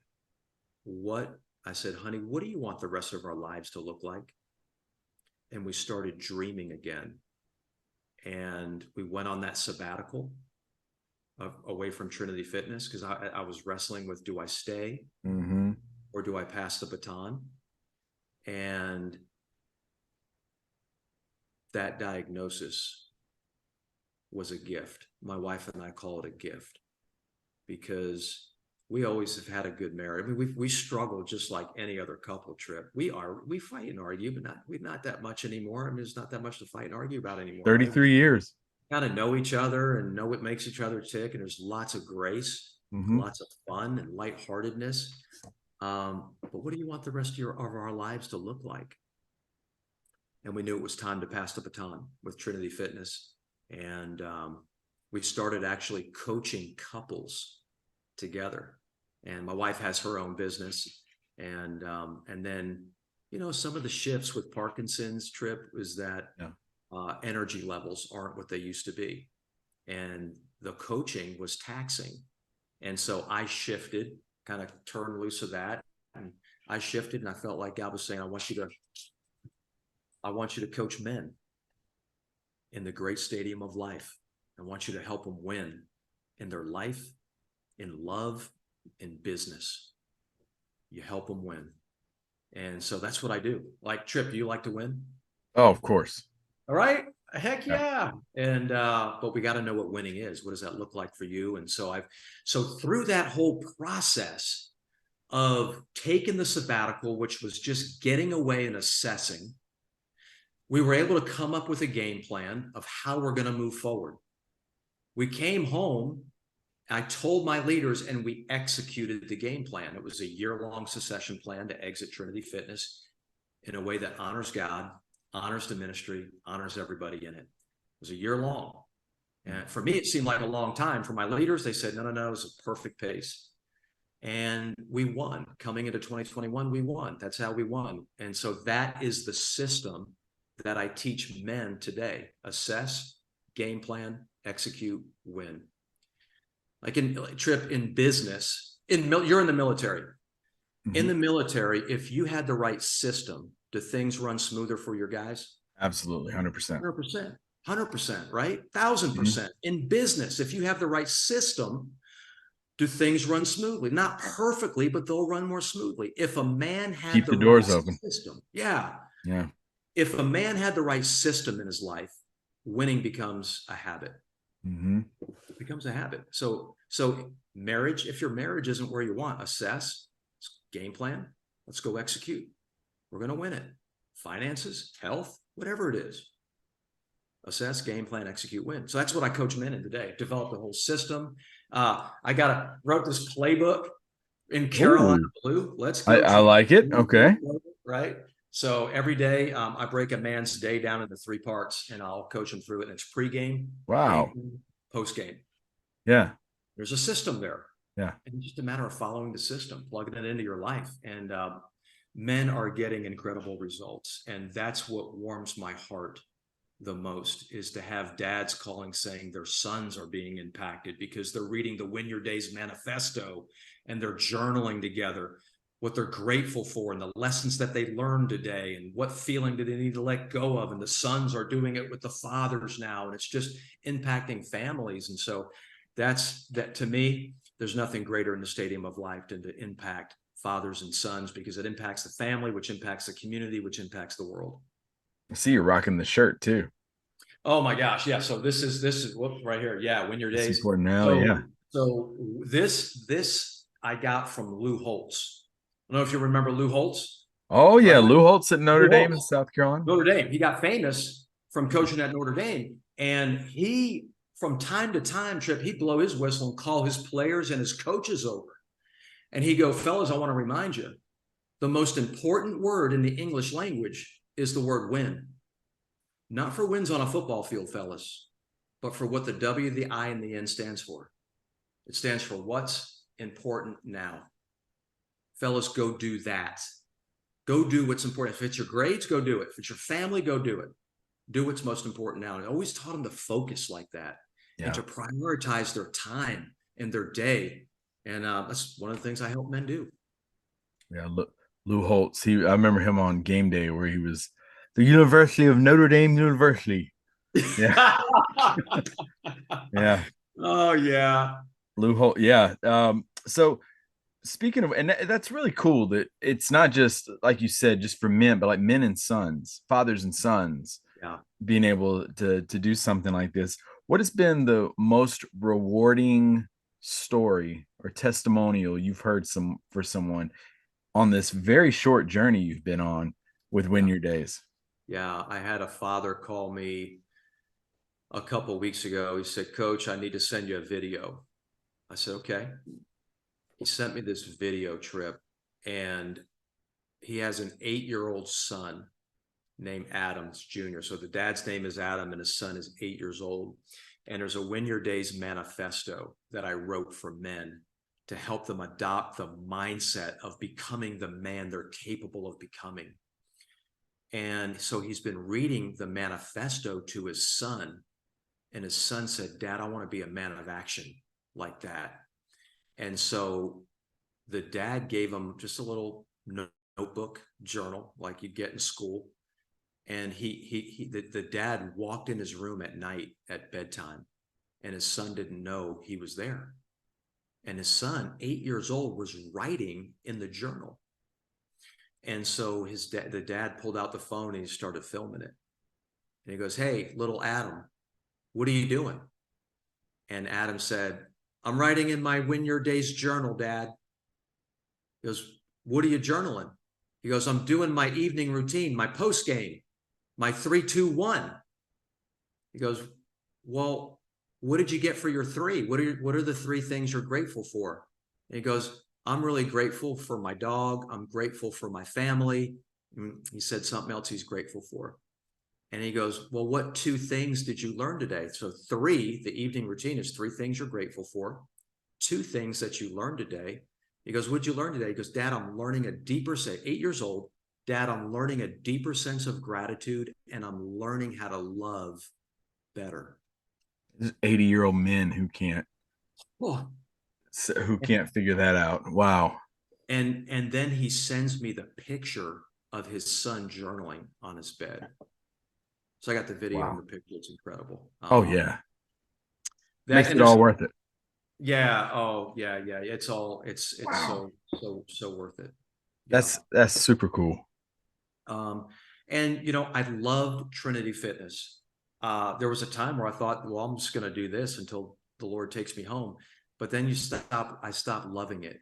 "What?" I said, "Honey, what do you want the rest of our lives to look like?" And we started dreaming again. And we went on that sabbatical away from Trinity Fitness, because I was wrestling with, do I stay Mm-hmm. or do I pass the baton? And that diagnosis was a gift. My wife and I call it a gift, because we always have had a good marriage. I mean, we struggle just like any other couple. Trip. We fight and argue, but not that much anymore. I mean, there's not that much to fight and argue about anymore, right? 33 years. Kind of know each other and know what makes each other tick, and there's lots of grace, Mm-hmm. lots of fun and lightheartedness. But what do you want the rest of our lives to look like? And we knew it was time to pass the baton with Trinity Fitness. And we started actually coaching couples together. And my wife has her own business. And then, some of the shifts with Parkinson's, Trip, is that Yeah. energy levels aren't what they used to be. And the coaching was taxing. And so I shifted, kind of turned loose of that. And I shifted, and I felt like God was saying, I want you to coach men in the great stadium of life. I want you to help them win in their life, in love, in business. You help them win. And so that's what I do. Like, Trip, do you like to win? Oh, of course. All right. Heck Yeah. yeah. And but we got to know what winning is. What does that look like for you? And so through that whole process of taking the sabbatical, which was just getting away and assessing, We were able to come up with a game plan of how we're going to move forward. We came home, I told my leaders, and we executed the game plan. It was a year-long succession plan to exit Trinity Fitness in a way that honors God, honors the ministry, honors everybody in it. It was a year long. And for me, it seemed like a long time. For my leaders, they said, no, no, no, it was a perfect pace. And we won. Coming into 2021, we won. That's how we won. And so that is the system that I teach men today. Assess, game plan, execute, win. Like in Trip, in business, you're in the military. Mm-hmm. In the military, if you had the right system, do things run smoother for your guys? Absolutely, 100%. 100%, right? 1,000%. Mm-hmm. In business, if you have the right system, do things run smoothly? Not perfectly, but they'll run more smoothly. If a man had keep the doors right open system, yeah. If a man had the right system in his life, winning becomes a habit. Mm-hmm. It becomes a habit. So marriage, if your marriage isn't where you want, assess, game plan, let's go execute. We're going to win it. Finances, health, whatever it is. Assess, game plan, execute, win. So that's what I coach men in today. Develop the whole system. I wrote this playbook in Carolina Blue. Let's go. I like it. Okay. Right. So every day I break a man's day down into 3 parts, and I'll coach them through it. And it's pregame, wow, postgame. Yeah. There's a system there. Yeah. And it's just a matter of following the system, plugging it into your life. And men are getting incredible results. And that's what warms my heart the most, is to have dads calling saying their sons are being impacted because they're reading the Win Your Days manifesto and they're journaling together what they're grateful for and the lessons that they learned today and what feeling do they need to let go of. And the sons are doing it with the fathers now, and it's just impacting families. And so that to me, there's nothing greater in the stadium of life than to impact fathers and sons, because it impacts the family, which impacts the community, which impacts the world. I see you're rocking the shirt too. Oh my gosh. Yeah. So this is whoops, right here. Yeah. Win Your Days. So this I got from Lou Holtz. I don't know if you remember Lou Holtz. Oh yeah. Right? Lou Holtz at Notre Dame in South Carolina. Notre Dame. He got famous from coaching at Notre Dame. And he, from time to time, Trip, he'd blow his whistle and call his players and his coaches over. And he'd go, fellas, I want to remind you, the most important word in the English language is the word win. Not for wins on a football field, fellas, but for what the W, the I, and the N stands for. It stands for what's important now. Fellas, go do that. Go do what's important. If it's your grades, go do it. If it's your family, go do it. Do what's most important now. And I always taught them to focus like that and to prioritize their time and their day. And that's one of the things I help men do. Yeah, Lou Holtz. I remember him on game day where he was the University of Notre Dame University. Yeah. Yeah. Oh yeah. Lou Holtz. Yeah. So speaking of, and that's really cool that it's not just like you said, just for men, but like men and sons, fathers and sons, being able to do something like this. What has been the most rewarding story or testimonial you've heard for someone on this very short journey you've been on with Win Your Days? Yeah, I had a father call me a couple of weeks ago. He said, Coach, I need to send you a video. I said, okay. He sent me this video, Trip, and he has an 8-year-old son named Adams Jr. So the dad's name is Adam and his son is 8 years old. And there's a Win Your Days manifesto that I wrote for men to help them adopt the mindset of becoming the man they're capable of becoming. And so he's been reading the manifesto to his son, and his son said, Dad, I want to be a man of action like that. And so the dad gave him just a little notebook journal like you'd get in school. And the dad walked in his room at night at bedtime, and his son didn't know he was there. And his son, 8 years old, was writing in the journal. And so the dad pulled out the phone and he started filming it. And he goes, hey, little Adam, what are you doing? And Adam said, I'm writing in my Win Your Days journal, Dad. He goes, what are you journaling? He goes, I'm doing my evening routine, my post game, My 3, 2, 1. He goes, well, what did you get for your 3? What are the 3 things you're grateful for? And he goes, I'm really grateful for my dog. I'm grateful for my family. And he said something else he's grateful for. And he goes, well, what 2 things did you learn today? So 3, the evening routine is 3 things you're grateful for, 2 things that you learned today. He goes, what'd you learn today? He goes, Dad, I'm learning a deeper, 8 years old. Dad, I'm learning a deeper sense of gratitude, and I'm learning how to love better. There's 80-year-old men Oh, who can't figure that out. Wow. and then he sends me the picture of his son journaling on his bed. So I got the video and Wow. the picture. It's incredible. Oh yeah. That Makes and it all there's worth it. yeah, oh yeah, yeah. It's Wow. so worth it. Yeah. That's super cool. Um, and I loved Trinity Fitness. There was a time where I thought, well, I'm just going to do this until the Lord takes me home. But then I stopped loving it,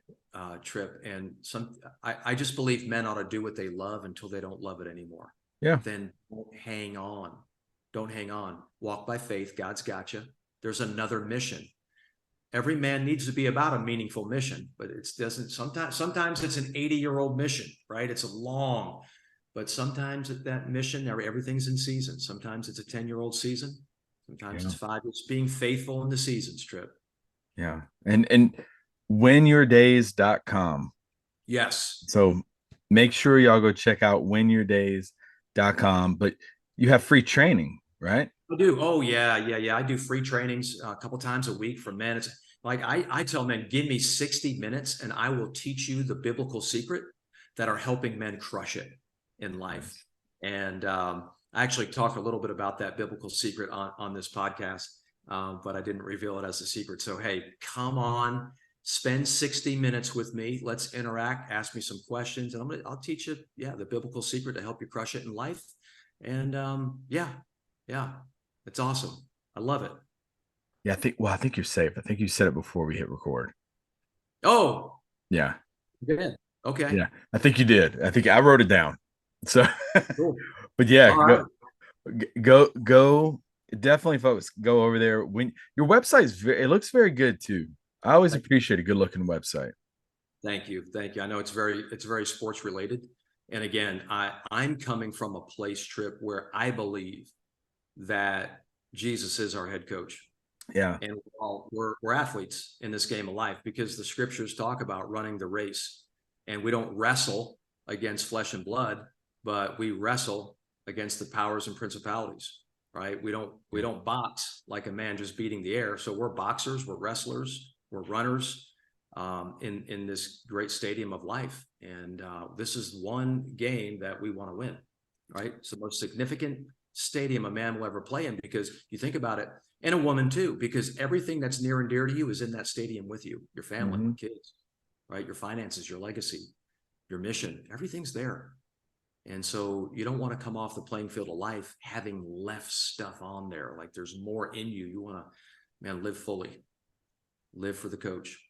Trip. And I just believe men ought to do what they love until they don't love it anymore. Yeah. Then don't hang on. Don't hang on. Walk by faith. God's got you. There's another mission. Every man needs to be about a meaningful mission, but it doesn't. Sometimes it's an 80-year-old mission, right? It's a long, but sometimes that mission, everything's in season. Sometimes it's a 10-year-old season. Sometimes Yeah. it's 5. It's being faithful in the seasons, Trip. Yeah. And whenyourdays.com. Yes. So make sure y'all go check out whenyourdays.com. But you have free training, right? I do. Oh yeah, yeah, yeah. I do free trainings a couple times a week for men. It's like I tell men, give me 60 minutes and I will teach you the biblical secret that are helping men crush it in life. Nice. And I actually talked a little bit about that biblical secret on this podcast, but I didn't reveal it as a secret. So hey, come on, spend 60 minutes with me. Let's interact. Ask me some questions, and I'll teach you, yeah, the biblical secret to help you crush it in life. And yeah, yeah. It's awesome. I love it. Yeah, I think you're safe. I think you said it before we hit record. Oh, Yeah. good. Okay. Yeah. I think you did. I think I wrote it down. So Cool. but yeah, All right. go definitely folks go over there. When your website's it looks very good too. I always appreciate a good looking website. Thank you. Thank you. I know it's very sports related. And again, I'm coming from a place, Trip, where I believe that Jesus is our head coach. Yeah. And we're athletes in this game of life because the scriptures talk about running the race. And we don't wrestle against flesh and blood, but we wrestle against the powers and principalities, right? We don't box like a man just beating the air. So we're boxers, we're wrestlers, we're runners in this great stadium of life. And this is one game that we want to win, right? It's the most significant stadium a man will ever play in, because you think about it, and a woman too, because everything that's near and dear to you is in that stadium with you, your family, Mhm. kids, right? Your finances, your legacy, your mission, everything's there. And so you don't want to come off the playing field of life having left stuff on there. Like there's more in you. You want to, man, live fully, live for the coach.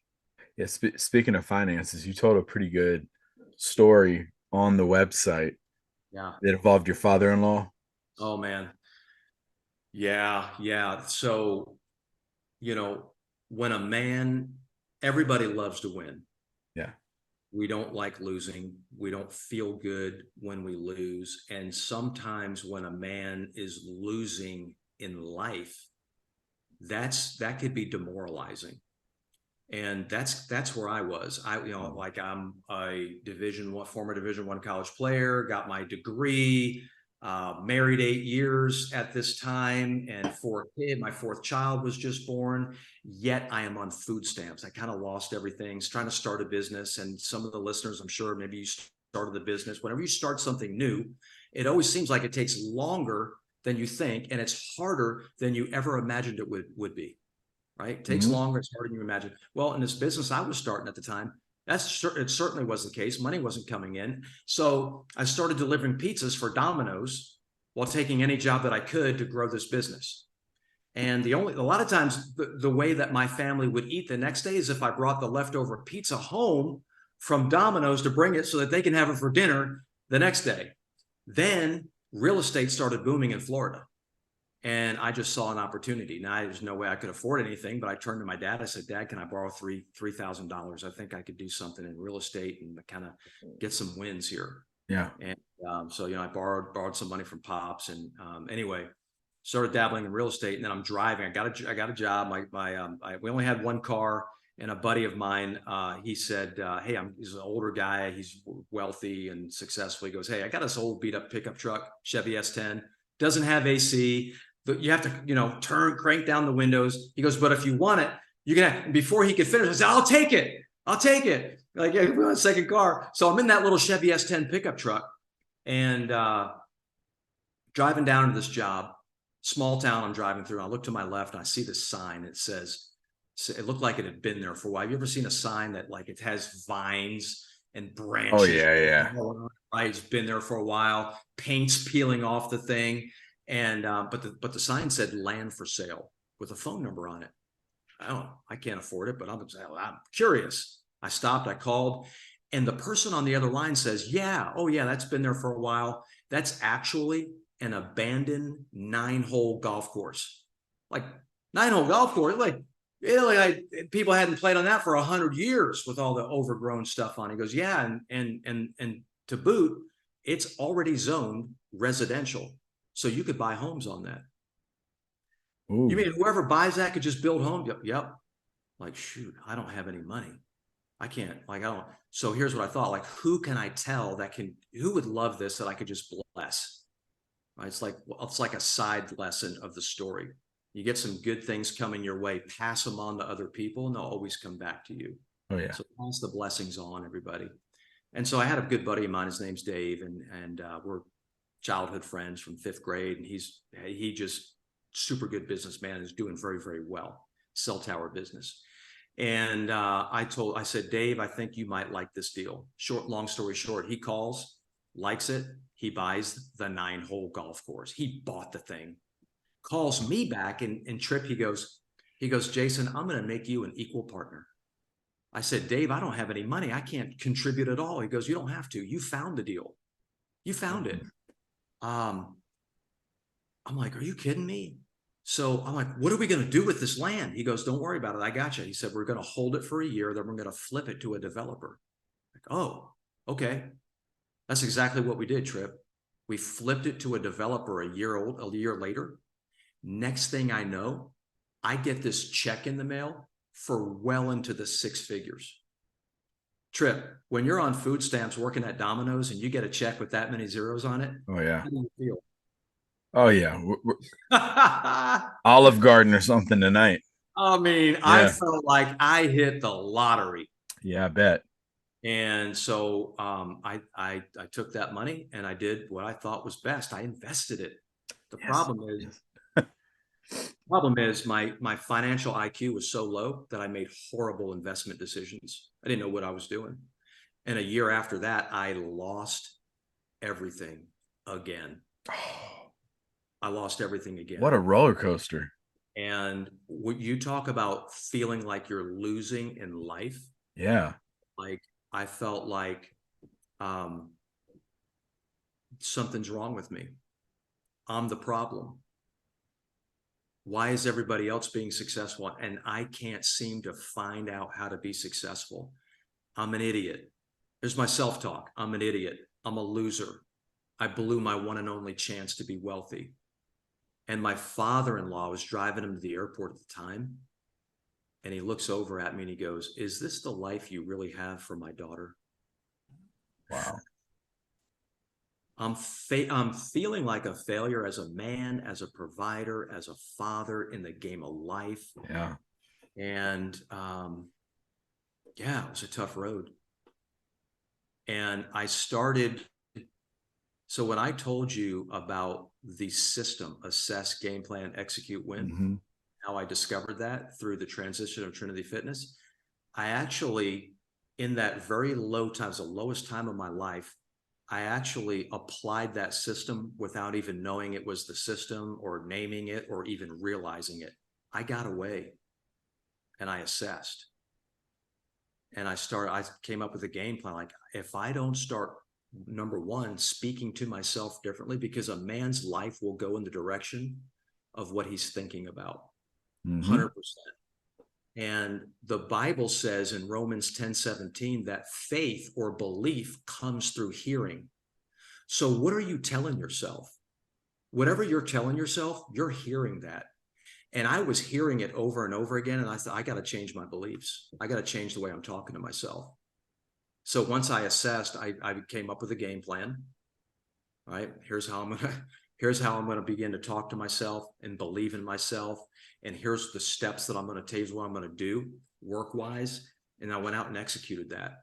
Yeah. Speaking of finances, you told a pretty good story on the website Yeah. that involved your father-in-law. Oh man. Yeah. Yeah. So, you know, when a man, everybody loves to win. Yeah. We don't like losing. We don't feel good when we lose. And sometimes when a man is losing in life, that could be demoralizing. And that's where I was. Oh. Like I'm a former Division I college player, got my degree, married 8 years at this time, and my 4th child was just born. Yet I am on food stamps. I kind of lost everything. Trying to start a business, and some of the listeners, I'm sure, maybe you started the business. Whenever you start something new, it always seems like it takes longer than you think, and it's harder than you ever imagined it would be. Right? It takes Mhm. longer. It's harder than you imagine. Well, in this business I was starting at the time, it certainly was the case. Money wasn't coming in. So I started delivering pizzas for Domino's while taking any job that I could to grow this business. And a lot of times the way that my family would eat the next day is if I brought the leftover pizza home from Domino's to bring it so that they can have it for dinner the next day. Then real estate started booming in Florida. And I just saw an opportunity. Now, there's no way I could afford anything, but I turned to my dad. I said, Dad, can I borrow $3,000? I think I could do something in real estate and kind of get some wins here. Yeah. And so, I borrowed some money from Pops. And anyway, started dabbling in real estate. And then I'm driving. I got a job. We only had one car. And a buddy of mine, he said, hey, he's an older guy. He's wealthy and successful. He goes, hey, I got this old beat up pickup truck, Chevy S10, doesn't have AC. You have to, crank down the windows. He goes, but if you want it, you can. Before he could finish, I said, I'll take it. Like, yeah, we're on a second car. So I'm in that little Chevy S10 pickup truck and driving down to this job, small town I'm driving through. I look to my left and I see this sign. It says, it looked like it had been there for a while. Have you ever seen a sign that like it has vines and branches? Oh yeah. Right. It's been there for a while. Paint's peeling off the thing. And but the sign said land for sale with a phone number on it. I can't afford it, but I'm curious. I stopped, I called, and the person on the other line says, yeah, oh yeah, that's been there for a while. That's actually an abandoned 9-hole golf course. Like 9-hole golf course, like people hadn't played on that for 100 years with all the overgrown stuff on it. He goes, yeah, and to boot, it's already zoned residential. So you could buy homes on that. Ooh. You mean whoever buys that could just build homes? Yep. Like, shoot, I don't have any money. I can't, like, I don't. So here's what I thought, like, who can I tell who would love this that I could just bless? Right? It's like a side lesson of the story. You get some good things coming your way, pass them on to other people, and they'll always come back to you. Oh yeah. So pass the blessings on, everybody. And so I had a good buddy of mine, his name's Dave, and we're childhood friends from 5th grade. And he just super good businessman, is doing very, very well, cell tower business. And I said, Dave, I think you might like this deal. Long story short, he calls, likes it. He buys the 9-hole golf course. He bought the thing, calls me back and Trip. He goes, Jason, I'm going to make you an equal partner. I said, Dave, I don't have any money. I can't contribute at all. He goes, you don't have to. You found the deal. You found it. I'm like, are you kidding me? So I'm like, what are we going to do with this land? He goes, don't worry about it. I got you. He said, we're going to hold it for a year. Then we're going to flip it to a developer. Like, oh, okay. That's exactly what we did, Trip. We flipped it to a developer a year later. Next thing I know, I get this check in the mail for well into the 6 figures. Trip, when you're on food stamps working at Domino's and you get a check with that many zeros on it, oh yeah. How do you feel? Oh yeah. Olive Garden or something tonight. I mean, yeah. I felt like I hit the lottery. Yeah, I bet. And so I took that money and I did what I thought was best. I invested it. The problem is my financial IQ was so low that I made horrible investment decisions. I didn't know what I was doing. And a year after that, I lost everything again. I lost everything again. What a roller coaster. And when you talk about feeling like you're losing in life. Yeah. Like I felt like something's wrong with me. I'm the problem. Why is everybody else being successful and I can't seem to find out how to be successful? I'm an idiot. There's my self-talk. I'm an idiot. I'm a loser. I blew my one and only chance to be wealthy. And my father-in-law was driving him to the airport at the time. And he looks over at me and he goes, is this the life you really have for my daughter? Wow. I'm feeling like a failure as a man, as a provider, as a father in the game of life. Yeah. And yeah, it was a tough road. And I started, so when I told you about the system, assess, game plan, execute, win, how I discovered that through the transition of Trinity Fitness, I actually, in that very low times, the lowest time of my life, I actually applied that system without even knowing it was the system or naming it or even realizing it. I got away and I assessed. And I came up with a game plan. Like, if I don't start number one, speaking to myself differently, because a man's life will go in the direction of what he's thinking about. Mm-hmm. 100%. And the Bible says in Romans 10:17 that faith or belief comes through hearing. So what are you telling yourself? Whatever you're telling yourself, you're hearing that. And I was hearing it over and over again. And I thought, I got to change my beliefs. I got to change the way I'm talking to myself. So once I assessed, I came up with a game plan. Right? Here's how I'm gonna begin to talk to myself and believe in myself. And here's the steps that I'm gonna take, what I'm gonna do work-wise. And I went out and executed that.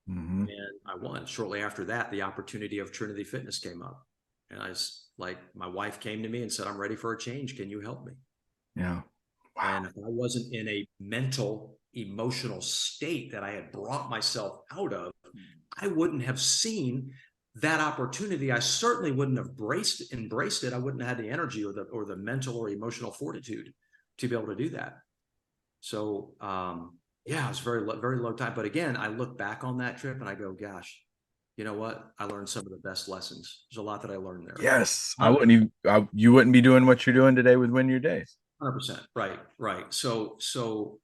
Mm-hmm. And I won. Shortly after that, the opportunity of Trinity Fitness came up. And I was like, my wife came to me and said, I'm ready for a change. Can you help me? Yeah. Wow. And if I wasn't in a mental, emotional state that I had brought myself out of, I wouldn't have seen that opportunity. I certainly wouldn't have embraced it. I wouldn't have had the energy or the mental or emotional fortitude to be able to do that. So yeah, it was very low time. But again, I look back on that trip and I go, gosh, you know what? I learned some of the best lessons. There's a lot that I learned there. Yes, I wouldn't even. You wouldn't be doing what you're doing today with Win Your Days. 100%. Right. So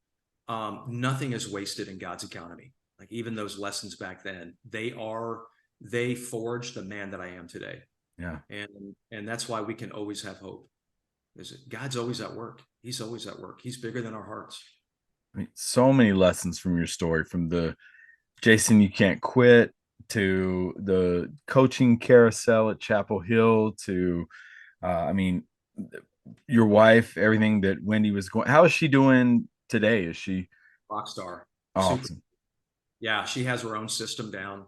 nothing is wasted in God's economy. Like even those lessons back then, they forged the man that I am today. Yeah. And that's why we can always have hope. God's always at work. He's always at work. He's bigger than our hearts. I mean, so many lessons from your story, from the Jason, you can't quit, to the coaching carousel at Chapel Hill, to, I mean, your wife, everything that Wendy was going. How is she doing today? Is she Rock star. Super. awesome? Yeah, she has her own system down.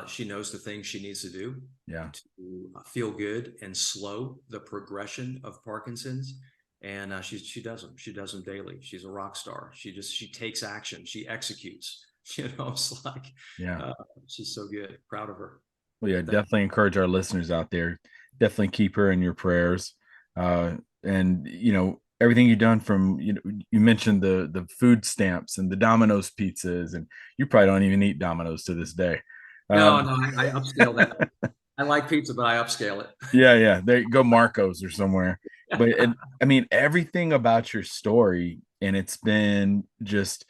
She knows the things she needs to do Yeah. to feel good and slow the progression of Parkinson's. And she does them. She does them daily. She's a rock star. She takes action. She executes. It's like, Yeah. she's so good. Proud of her. Well, yeah, Thank definitely encourage our listeners out there. Definitely keep her in your prayers. And everything you've done, from you mentioned the food stamps and the Domino's pizzas, and you probably don't even eat Domino's to this day. No, I upscale that. I like pizza, but I upscale it. Yeah. There you go, Marcos or somewhere. But I mean, everything about your story, and it's been just,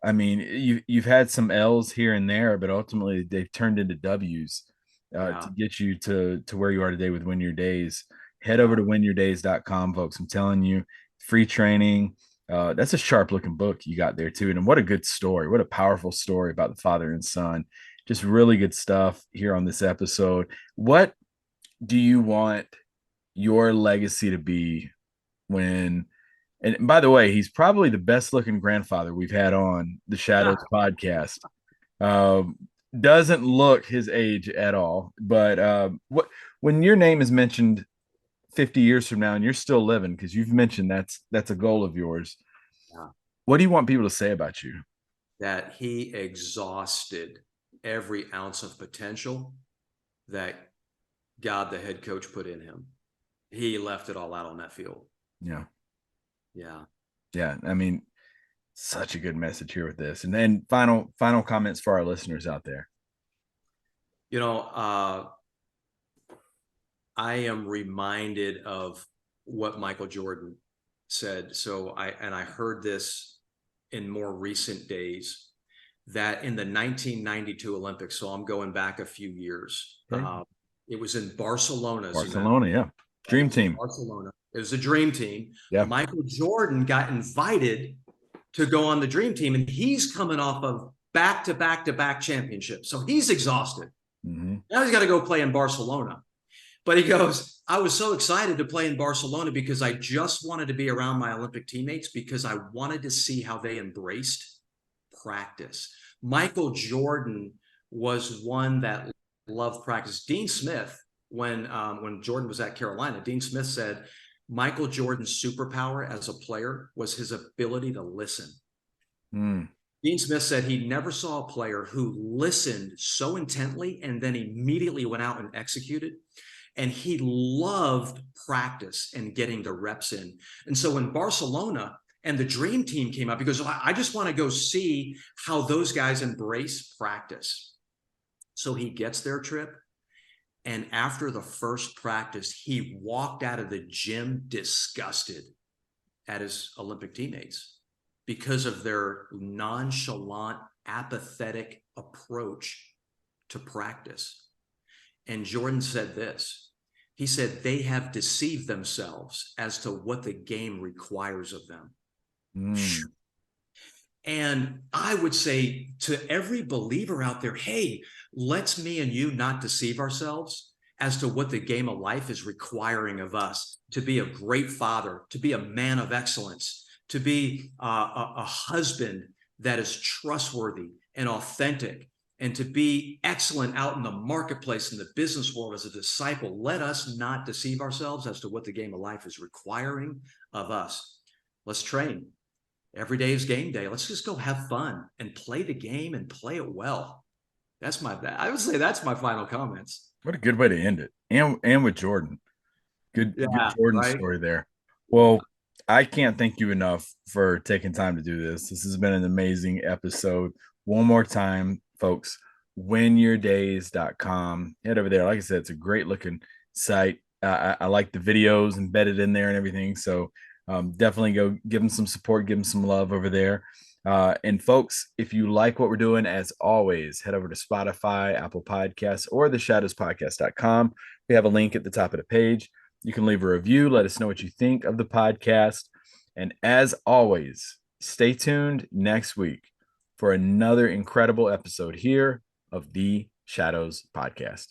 I mean, you've had some L's here and there, but ultimately they've turned into W's Yeah. to get you to where you are today with Win Your Days. Head over Yeah. to winyourdays.com, folks. I'm telling you, free training. That's a sharp looking book you got there too. And what a good story. What a powerful story about the father and son. Just really good stuff here on this episode. What do you want your legacy to be when, and by the way, he's probably the best looking grandfather we've had on the Shadows podcast. Um, doesn't look his age at all. But what, when your name is mentioned 50 years from now and you're still living, because you've mentioned that's a goal of yours, Yeah. what do you want people to say about you? That he exhausted every ounce of potential that God, the head coach, put in him. He left it all out on that field. Yeah. Yeah. Yeah. I mean, such a good message here with this. And then final comments for our listeners out there. You know, I am reminded of what Michael Jordan said. So I heard this in more recent days, that in the 1992 Olympics, so I'm going back a few years, Okay. it was in Barcelona. Barcelona, yeah. Dream team. Barcelona. It was a dream team. Yeah. Michael Jordan got invited to go on the dream team, and he's coming off of back-to-back championships. So he's exhausted. Mm-hmm. Now he's got to go play in Barcelona. But he goes, I was so excited to play in Barcelona because I just wanted to be around my Olympic teammates, because I wanted to see how they embraced practice. Michael Jordan was one that loved practice. Dean Smith, when Jordan was at Carolina, Dean Smith said Michael Jordan's superpower as a player was his ability to listen. Mm. Dean Smith said he never saw a player who listened so intently and then immediately went out and executed. And he loved practice and getting the reps in. And so when Barcelona and the dream team came up, he goes, I just want to go see how those guys embrace practice. So he gets their trip. And after the first practice, he walked out of the gym disgusted at his Olympic teammates because of their nonchalant, apathetic approach to practice. And Jordan said this. He said they have deceived themselves as to what the game requires of them. Mm. And I would say to every believer out there, hey, let's me and you not deceive ourselves as to what the game of life is requiring of us to be a great father, to be a man of excellence, to be a husband that is trustworthy and authentic, and to be excellent out in the marketplace in the business world as a disciple. Let us not deceive ourselves as to what the game of life is requiring of us. Let's train. Every day is game day. Let's just go have fun and play the game and play it well. I would say that's my final comments. What a good way to end it. And with Jordan. Good Yeah, Jordan right. story there. Well, I can't thank you enough for taking time to do this. This has been an amazing episode. One more time, folks, winyourdays.com. Head over there. Like I said, it's a great looking site. I like the videos embedded in there and everything. So definitely go give them some support, give them some love over there. And folks, if you like what we're doing, as always, head over to Spotify, Apple Podcasts, or theshadowspodcast.com. We have a link at the top of the page. You can leave a review. Let us know what you think of the podcast. And as always, stay tuned next week for another incredible episode here of the Shadows Podcast.